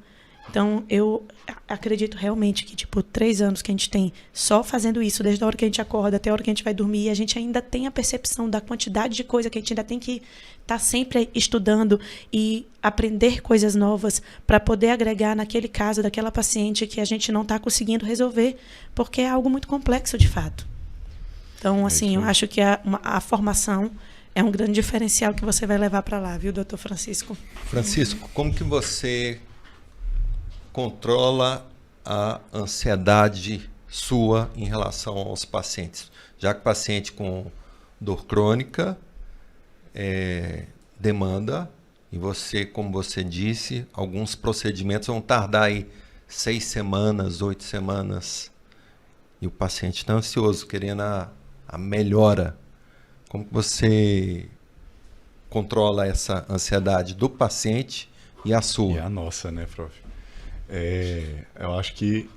Então, eu acredito realmente que, 3 anos que a gente tem só fazendo isso, desde a hora que a gente acorda até a hora que a gente vai dormir, e a gente ainda tem a percepção da quantidade de coisa que a gente ainda tem que estar sempre estudando e aprender coisas novas para poder agregar naquele caso daquela paciente que a gente não está conseguindo resolver, porque é algo muito complexo, de fato. Então, assim, eu acho que a formação é um grande diferencial que você vai levar para lá, viu, doutor Francisco?
Francisco, como que você controla a ansiedade sua em relação aos pacientes? Já que o paciente com dor crônica demanda, e você, como você disse, alguns procedimentos vão tardar aí 6 semanas, 8 semanas, e o paciente está ansioso, querendo a melhora. Como que você controla essa ansiedade do paciente e a sua?
E a nossa, né, prof? Eu acho que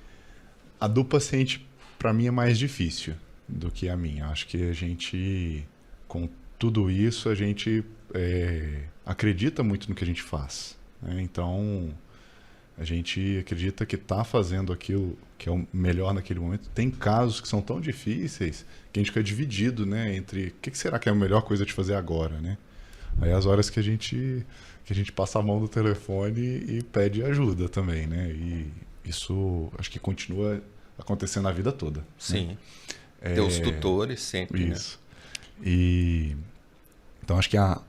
a do paciente, para mim, é mais difícil do que a minha. Acho que a gente, com tudo isso, a gente acredita muito no que a gente faz, né? Então, a gente acredita que está fazendo aquilo que é o melhor naquele momento. Tem casos que são tão difíceis que a gente fica dividido, né, entre o que será que é a melhor coisa de fazer agora, né? Aí as horas que a gente passa a mão do telefone e pede ajuda também, né? E isso acho que continua acontecendo a vida toda.
Sim. Né? Ter os tutores sempre.
Isso. Né? Então acho que a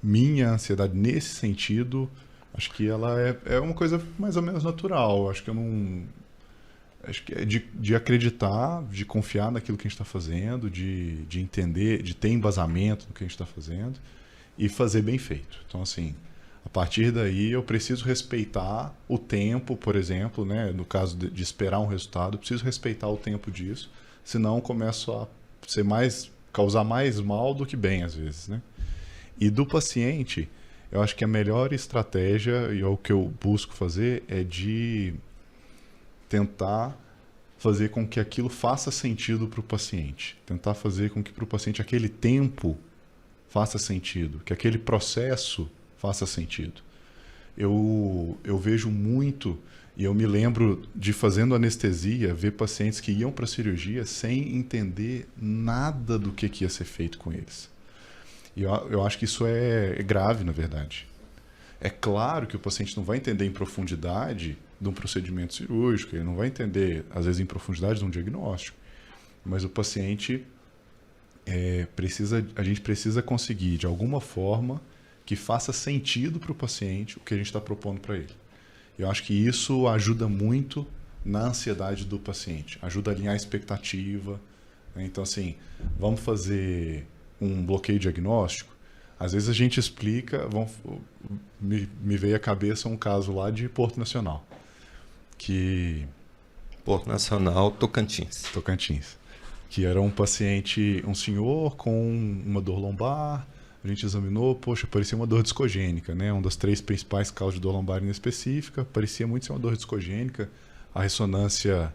minha ansiedade nesse sentido, acho que ela é uma coisa mais ou menos natural. Acho que é de acreditar, de confiar naquilo que a gente está fazendo, de entender, de ter embasamento no que a gente está fazendo e fazer bem feito. Então, assim, a partir daí eu preciso respeitar o tempo, por exemplo, né? No caso de esperar um resultado, eu preciso respeitar o tempo disso, senão eu começo a causar mais mal do que bem, às vezes, né? E do paciente, eu acho que a melhor estratégia, e é o que eu busco fazer, é de tentar fazer com que aquilo faça sentido para o paciente. Tentar fazer com que para o paciente aquele tempo faça sentido, que aquele processo faça sentido. Eu vejo muito, e eu me lembro de fazendo anestesia, ver pacientes que iam para a cirurgia sem entender nada do que ia ser feito com eles. E eu acho que isso é grave, na verdade. É claro que o paciente não vai entender em profundidade de um procedimento cirúrgico, ele não vai entender, às vezes, em profundidade de um diagnóstico, mas o paciente a gente precisa conseguir, de alguma forma, que faça sentido para o paciente o que a gente está propondo para ele. Eu acho que isso ajuda muito na ansiedade do paciente, ajuda a alinhar a expectativa, né? Então, assim, vamos fazer um bloqueio diagnóstico. Às vezes a gente explica, me veio à cabeça um caso lá de Porto Nacional.
Porto Nacional, Tocantins.
Que era um paciente, um senhor com uma dor lombar, a gente examinou, poxa, parecia uma dor discogênica, né? Uma das 3 principais causas de dor lombar inespecífica, parecia muito ser uma dor discogênica, a ressonância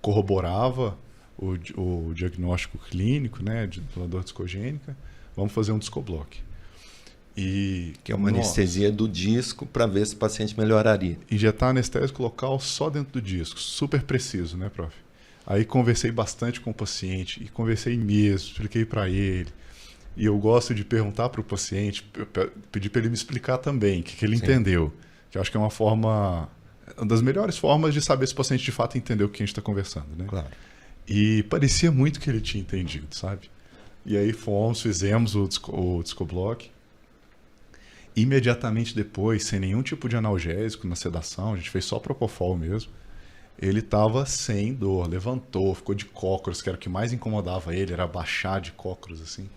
corroborava o diagnóstico clínico, né, da dor discogênica, vamos fazer um discoblock.
Que é uma anestesia do disco para ver se o paciente melhoraria.
Injetar anestésico local só dentro do disco, super preciso, né, prof? Aí conversei bastante com o paciente, e conversei mesmo, expliquei para ele. E eu gosto de perguntar para o paciente, pedir para ele me explicar também o que ele entendeu. Que eu acho que é uma das melhores formas de saber se o paciente de fato entendeu o que a gente está conversando, né?
Claro.
E parecia muito que ele tinha entendido, sabe? E aí fizemos o discoblock. Imediatamente depois, sem nenhum tipo de analgésico na sedação, a gente fez só propofol mesmo, ele estava sem dor, levantou, ficou de cócoras, que era o que mais incomodava ele, era baixar de cócoras, assim.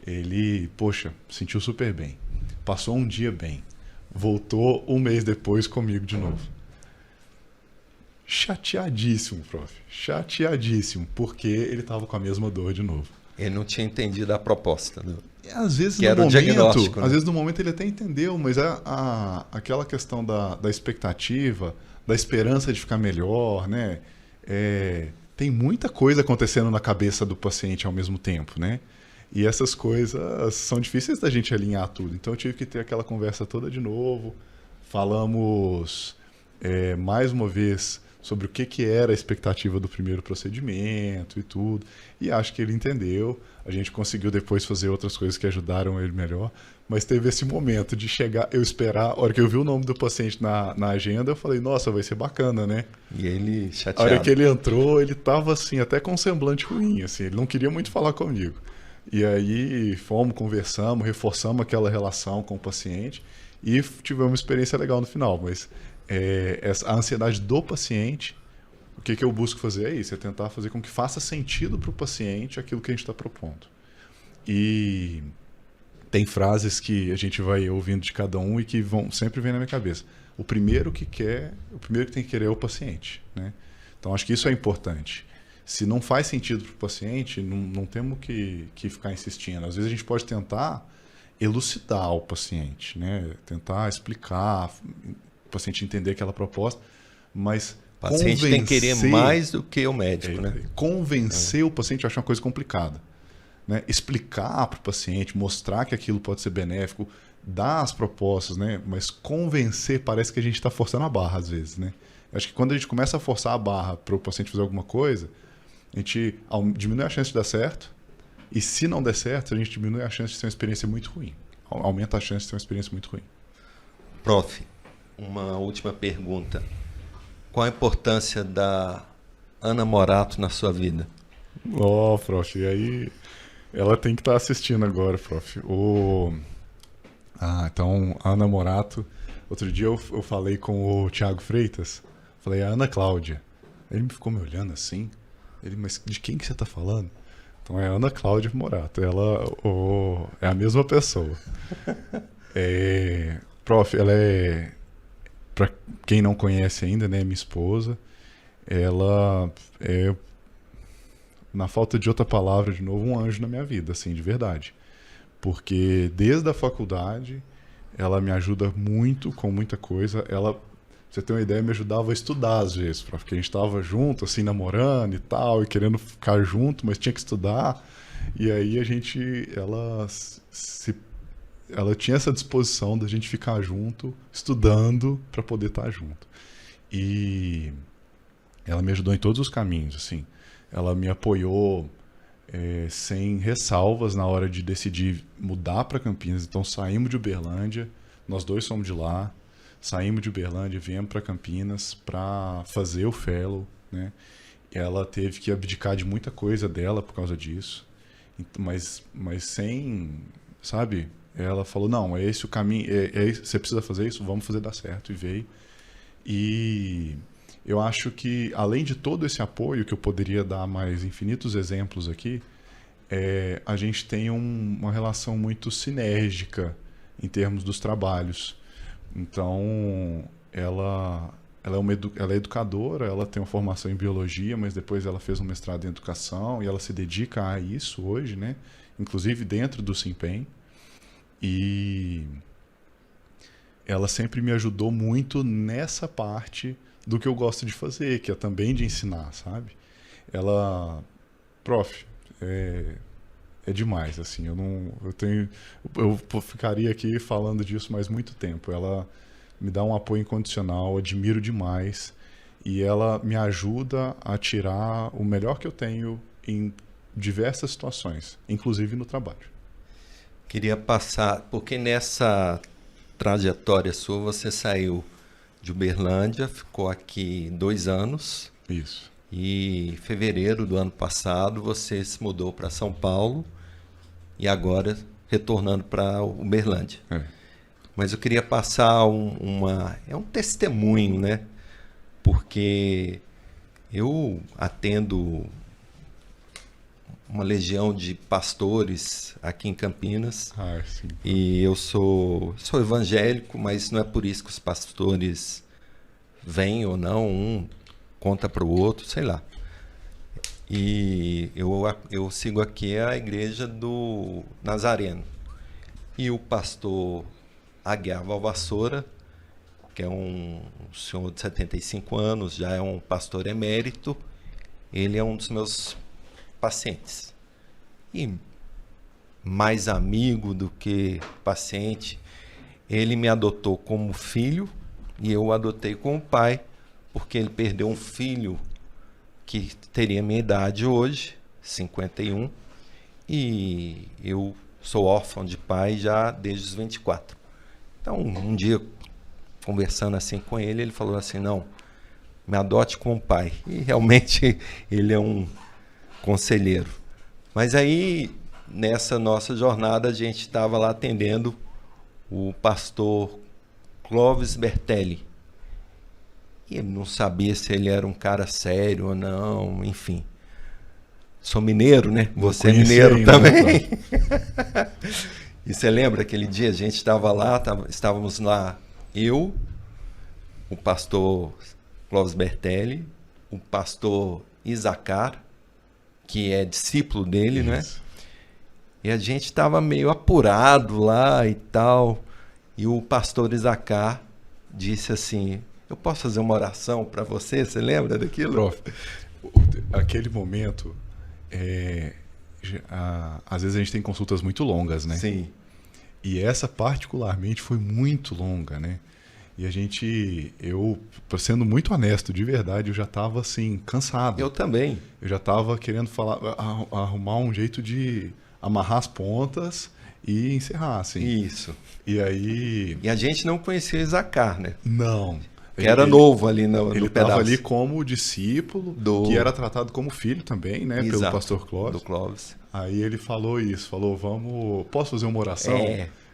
Ele, poxa, sentiu super bem. Passou um dia bem. Voltou um mês depois comigo de novo. Chateadíssimo, prof. Chateadíssimo, porque ele estava com a mesma dor de novo.
Ele não tinha entendido a proposta. Né?
Às vezes,
que no momento,
né? Às vezes no momento ele até entendeu, mas aquela questão da expectativa, da esperança de ficar melhor, né? Tem muita coisa acontecendo na cabeça do paciente ao mesmo tempo, né? E essas coisas são difíceis da gente alinhar tudo. Então eu tive que ter aquela conversa toda de novo. Falamos mais uma vez sobre o que era a expectativa do primeiro procedimento e tudo. E acho que ele entendeu. A gente conseguiu depois fazer outras coisas que ajudaram ele melhor. Mas teve esse momento de chegar, eu esperar. A hora que eu vi o nome do paciente na agenda, eu falei, nossa, vai ser bacana, né?
E ele chateado.
A hora que ele entrou, ele estava assim, até com um semblante ruim. Assim, ele não queria muito falar comigo. E aí fomos, conversamos, reforçamos aquela relação com o paciente e tivemos uma experiência legal no final. Mas a ansiedade do paciente, o que eu busco fazer é isso, é tentar fazer com que faça sentido para o paciente aquilo que a gente está propondo. E tem frases que a gente vai ouvindo de cada um e que sempre vem na minha cabeça. O primeiro que tem que querer é o paciente, né? Então acho que isso é importante. Se não faz sentido para o paciente, não temos que ficar insistindo. Às vezes a gente pode tentar elucidar o paciente, né? Tentar explicar, o paciente entender aquela proposta, mas
o paciente tem que querer mais do que o médico, né?
Convencer o paciente eu acho uma coisa complicada, né? Explicar para o paciente, mostrar que aquilo pode ser benéfico, dar as propostas, né? Mas convencer parece que a gente está forçando a barra às vezes, né? Eu acho que quando a gente começa a forçar a barra para o paciente fazer alguma coisa, a gente diminui a chance de dar certo, e se não der certo, a gente diminui a chance de ter uma experiência muito ruim. Aumenta a chance de ter uma experiência muito ruim.
Prof, uma última pergunta. Qual a importância da Ana Morato na sua vida?
Prof, e aí ela tem que estar assistindo agora, prof. Então, a Ana Morato, outro dia eu falei com o Thiago Freitas, falei, a Ana Cláudia. Ele ficou me olhando assim, mas de quem que você está falando? Então é a Ana Cláudia Morato, ela é a mesma pessoa. Prof, ela para quem não conhece ainda, né, minha esposa, ela é, na falta de outra palavra, de novo, um anjo na minha vida, assim, de verdade. Porque desde a faculdade, ela me ajuda muito com muita coisa. Ela, pra você ter uma ideia, me ajudava a estudar às vezes, porque a gente estava junto, assim, namorando e tal, e querendo ficar junto, mas tinha que estudar. E aí ela tinha essa disposição da gente ficar junto, estudando para poder estar junto. E ela me ajudou em todos os caminhos, assim. Ela me apoiou sem ressalvas na hora de decidir mudar para Campinas. Então saímos de Uberlândia, nós dois somos de lá, saímos de Uberlândia, viemos para Campinas para fazer o fellow, né? E ela teve que abdicar de muita coisa dela por causa disso, mas sem, sabe? Ela falou, não, é esse o caminho, você precisa fazer isso, vamos fazer dar certo, e veio. E eu acho que, além de todo esse apoio, que eu poderia dar mais infinitos exemplos aqui, a gente tem uma relação muito sinérgica em termos dos trabalhos. Então, ela é educadora, ela tem uma formação em biologia, mas depois ela fez um mestrado em educação e ela se dedica a isso hoje, né? Inclusive dentro do Simpen. E ela sempre me ajudou muito nessa parte do que eu gosto de fazer, que é também de ensinar, sabe? ela... Prof, é demais, assim, eu ficaria aqui falando disso mais muito tempo. Ela me dá um apoio incondicional, admiro demais, e ela me ajuda a tirar o melhor que eu tenho em diversas situações, inclusive no trabalho.
Queria passar, porque nessa trajetória sua você saiu de Uberlândia, ficou aqui 2 anos.
Isso.
E em fevereiro do ano passado você se mudou para São Paulo e agora retornando para Uberlândia. Mas eu queria passar um testemunho, né? Porque eu atendo uma legião de pastores aqui em Campinas.
Sim.
E eu sou evangélico, mas não é por isso que os pastores vêm ou não, um conta para o outro, sei lá. E eu sigo aqui a igreja do Nazareno. E o pastor Aguiar Valvassoura, que é um senhor de 75 anos, já é um pastor emérito, ele é um dos meus pacientes. E mais amigo do que paciente, ele me adotou como filho e eu o adotei como pai, porque ele perdeu um filho que teria minha idade hoje, 51, e eu sou órfão de pai já desde os 24. Então, um dia, conversando assim com ele, ele falou assim, não, me adote como pai. E realmente ele é um conselheiro. Mas aí, nessa nossa jornada, a gente estava lá atendendo o pastor Clóvis Bertelli. E eu não sabia se ele era um cara sério ou não, enfim. Sou mineiro, né? Você é mineiro ainda, também. E você lembra aquele dia, a gente estava lá, estávamos lá, eu, o pastor Clóvis Bertelli, o pastor Isacar, que é discípulo dele, né? E a gente estava meio apurado lá e tal. E o pastor Isacar disse assim, eu posso fazer uma oração para você? Você lembra daquilo?
Prof, aquele momento, às vezes a gente tem consultas muito longas, né?
Sim.
E essa particularmente foi muito longa, né? E eu, sendo muito honesto, de verdade, eu já estava assim, cansado.
Eu também.
Eu já estava querendo arrumar um jeito de amarrar as pontas e encerrar, assim.
Isso.
E aí...
E a gente não conhecia Isacar, né?
Não.
Era novo ali no
Ele
pedaço.
estava ali como discípulo, que era tratado como filho também, né?
Exato,
pelo pastor Clóvis.
do Clóvis.
Aí ele falou isso, posso fazer uma oração?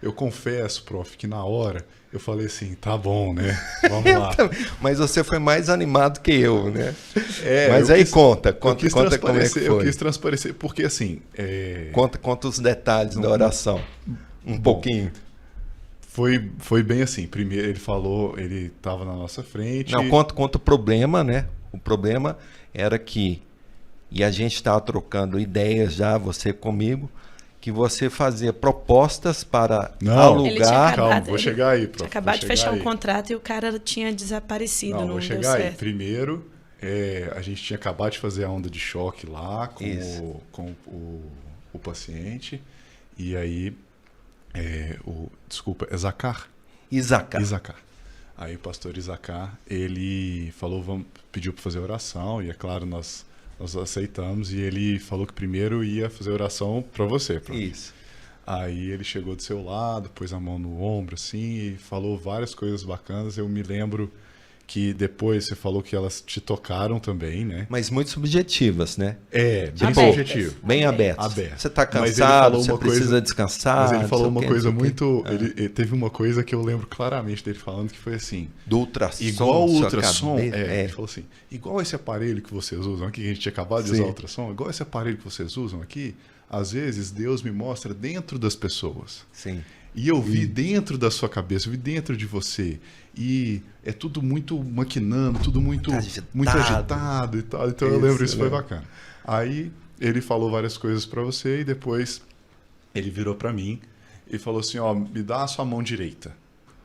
Eu confesso, prof, que na hora eu falei assim, tá bom, né? Vamos lá.
Mas você foi mais animado que eu, né? Mas aí conta como é que foi.
Eu quis transparecer, porque assim...
Conta os detalhes da oração, pouquinho.
Foi bem assim. Primeiro ele falou, ele estava na nossa frente.
Não, conta o problema, né? O problema era que, e a gente estava trocando ideias já, você comigo, que você fazia propostas para alugar...
Calma, vou chegar aí, prof.
Tinha acabado de fechar um contrato e o cara tinha desaparecido, não
vou
deu
chegar
certo.
aí. Primeiro, a gente tinha acabado de fazer a onda de choque lá com o paciente, e aí... desculpa, é Zacar?
Isacar.
Aí o pastor Isacar, ele falou, pediu para fazer oração, e é claro, nós aceitamos, e ele falou que primeiro ia fazer oração para você.
Isso.
Aí ele chegou do seu lado, pôs a mão no ombro, assim, e falou várias coisas bacanas. Eu me lembro que depois você falou que elas te tocaram também, né?
Mas muito subjetivas, né?
Bem subjetivo.
Bem aberto. Você está cansado, você precisa descansar.
Mas ele falou uma coisa muito... Ele teve uma coisa que eu lembro claramente dele falando, que foi assim...
Do ultrassom.
Igual o ultrassom. Ele falou assim, igual esse aparelho que vocês usam aqui, que a gente tinha acabado de usar o ultrassom, igual esse aparelho que vocês usam aqui, às vezes Deus me mostra dentro das pessoas.
Sim.
E eu vi dentro da sua cabeça, eu vi dentro de você. E é tudo muito maquinando, tudo muito agitado e tal. Então eu lembro, isso foi bacana. Aí ele falou várias coisas para você e depois ele virou para mim e falou assim, me dá a sua mão direita.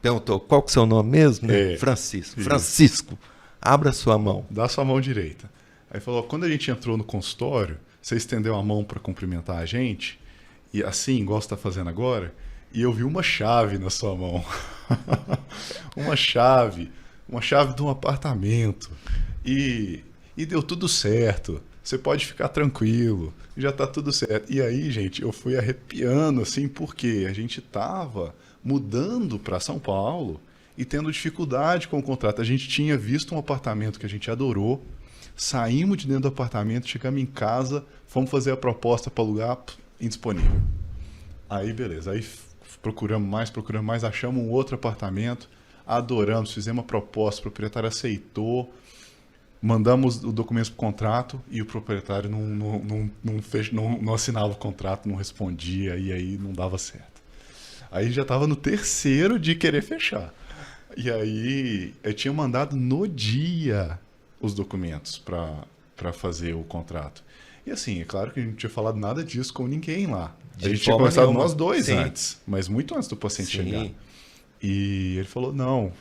Perguntou, qual que é o seu nome mesmo? Francisco. Isso. Francisco, abra sua mão.
Dá a sua mão direita. Aí falou, quando a gente entrou no consultório, você estendeu a mão para cumprimentar a gente, e assim, igual você está fazendo agora, e eu vi uma chave na sua mão. uma chave de um apartamento. E deu tudo certo. Você pode ficar tranquilo, já tá tudo certo. E aí, gente, eu fui arrepiando, assim, porque a gente tava mudando para São Paulo e tendo dificuldade com o contrato. A gente tinha visto um apartamento que a gente adorou, saímos de dentro do apartamento, chegamos em casa, fomos fazer a proposta para alugar, indisponível. Aí, beleza. Aí procuramos mais, achamos um outro apartamento, adoramos, fizemos uma proposta, o proprietário aceitou, mandamos o documento para o contrato e o proprietário não assinava o contrato, não respondia, e aí não dava certo. Aí já estava no terceiro de querer fechar. E aí eu tinha mandado no dia os documentos para fazer o contrato. E assim, é claro que a gente não tinha falado nada disso com ninguém lá. A gente tinha conversado nós dois antes, mas muito antes do paciente chegar. E ele falou, não,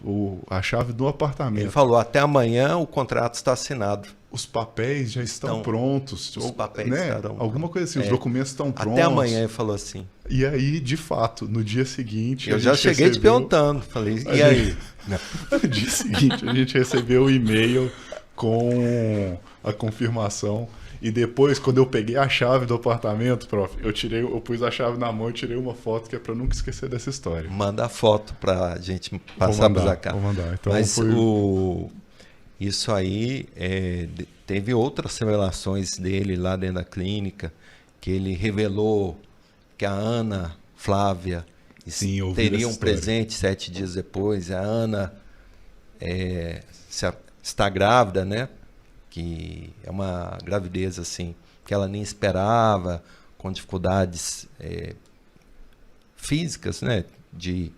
a chave do apartamento...
Ele falou, até amanhã o contrato está assinado.
Os papéis já estão prontos.
Os papéis estarão
alguma coisa assim, os documentos estão prontos.
Até amanhã ele falou assim.
E aí, de fato, no dia seguinte...
Eu já cheguei te perguntando. Falei, e aí?
No dia seguinte, a gente recebeu o e-mail com a confirmação. E depois, quando eu peguei a chave do apartamento, prof, eu pus a chave na mão e tirei uma foto, que é para nunca esquecer dessa história.
Manda a foto para a gente passar para cá.
Vou mandar. Então,
mas isso aí, teve outras revelações dele lá dentro da clínica, que ele revelou que a Ana Flávia teria um presente 7 dias depois. A Ana está grávida, né? Que é uma gravidez assim que ela nem esperava, com dificuldades físicas, né, de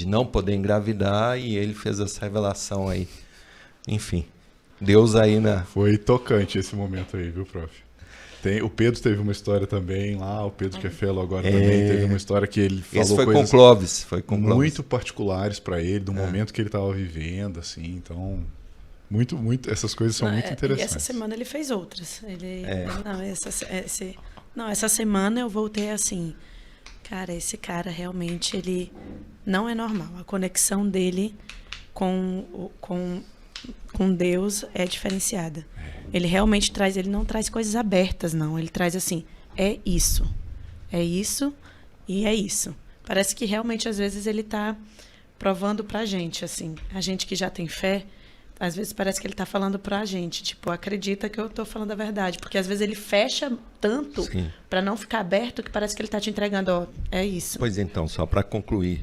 não poder engravidar, e ele fez essa revelação aí. Enfim, Deus aí Foi
tocante esse momento aí, viu, prof? O Pedro teve uma história também lá, o Pedro que é fellow agora também teve uma história que ele falou
esse foi
coisas
com Clóvis, foi com Clóvis.
Muito particulares para ele, do momento que ele estava vivendo, assim, então... Muito, essas coisas são muito interessantes.
E essa semana ele fez outras. Essa semana eu voltei assim, cara, esse cara realmente, ele não é normal. A conexão dele com Deus é diferenciada. Ele realmente traz, ele não traz coisas abertas, não. Ele traz assim, é isso e é isso. Parece que realmente, às vezes, ele está provando pra gente, assim, a gente que já tem fé. Às vezes parece que ele está falando para a gente, tipo, acredita que eu estou falando a verdade. Porque às vezes ele fecha tanto para não ficar aberto que parece que ele está te entregando, ó, é isso.
Pois então, só para concluir,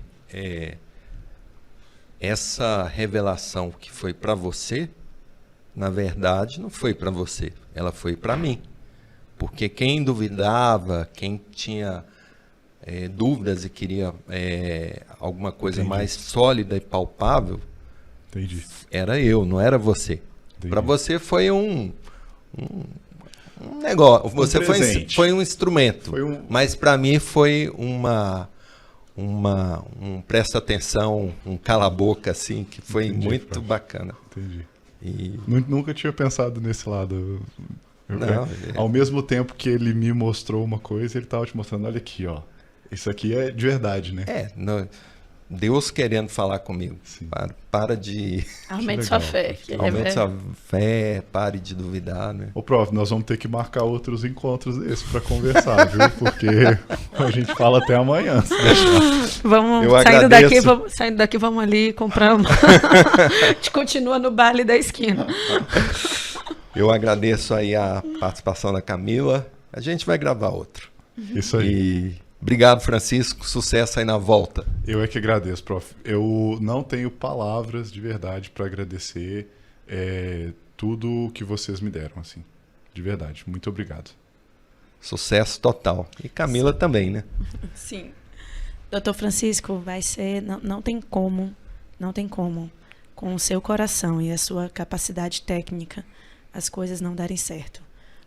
essa revelação que foi para você, na verdade, não foi para você, ela foi para mim. Porque quem duvidava, quem tinha dúvidas e queria alguma coisa mais sólida e palpável,
Entendi.
Era eu, não era você. Para você foi um negócio. Você foi um instrumento. Mas para mim foi um presta atenção, um cala-boca, assim, que foi muito bacana.
Entendi. Nunca tinha pensado nesse lado. Ao mesmo tempo que ele me mostrou uma coisa, ele estava te mostrando, olha aqui, ó. Isso aqui é de verdade, né?
Deus querendo falar comigo. Para de...
Aumente sua fé.
Aumente sua fé, pare de duvidar, né?
Ô, prof, nós vamos ter que marcar outros encontros desses para conversar, viu? Porque a gente fala até amanhã, se deixar.
Vamos, saindo daqui, vamos ali comprar uma... A gente continua no baile da esquina.
Eu agradeço aí a participação da Camila. A gente vai gravar outro.
Isso aí.
Obrigado, Francisco. Sucesso aí na volta.
Eu é que agradeço, prof. Eu não tenho palavras de verdade para agradecer tudo que vocês me deram, assim. De verdade. Muito obrigado.
Sucesso total. E Camila também, né?
Sim. Doutor Francisco, vai ser... Não tem como, com o seu coração e a sua capacidade técnica, as coisas não darem certo.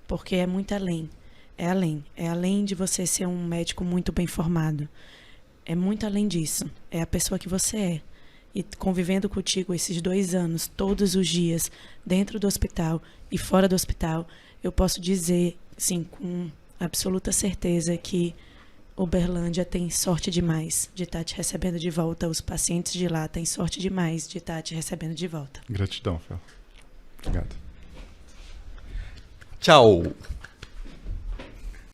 Porque é muito além. É além de você ser um médico muito bem formado. É muito além disso. É a pessoa que você é. e convivendo contigo esses 2 anos, todos os dias, dentro do hospital e fora do hospital, eu posso dizer, sim, com absoluta certeza que Uberlândia tem sorte demais de estar te recebendo de volta. Os pacientes de lá têm sorte demais de estar te recebendo de volta.
Gratidão, Fel. Obrigado.
Tchau.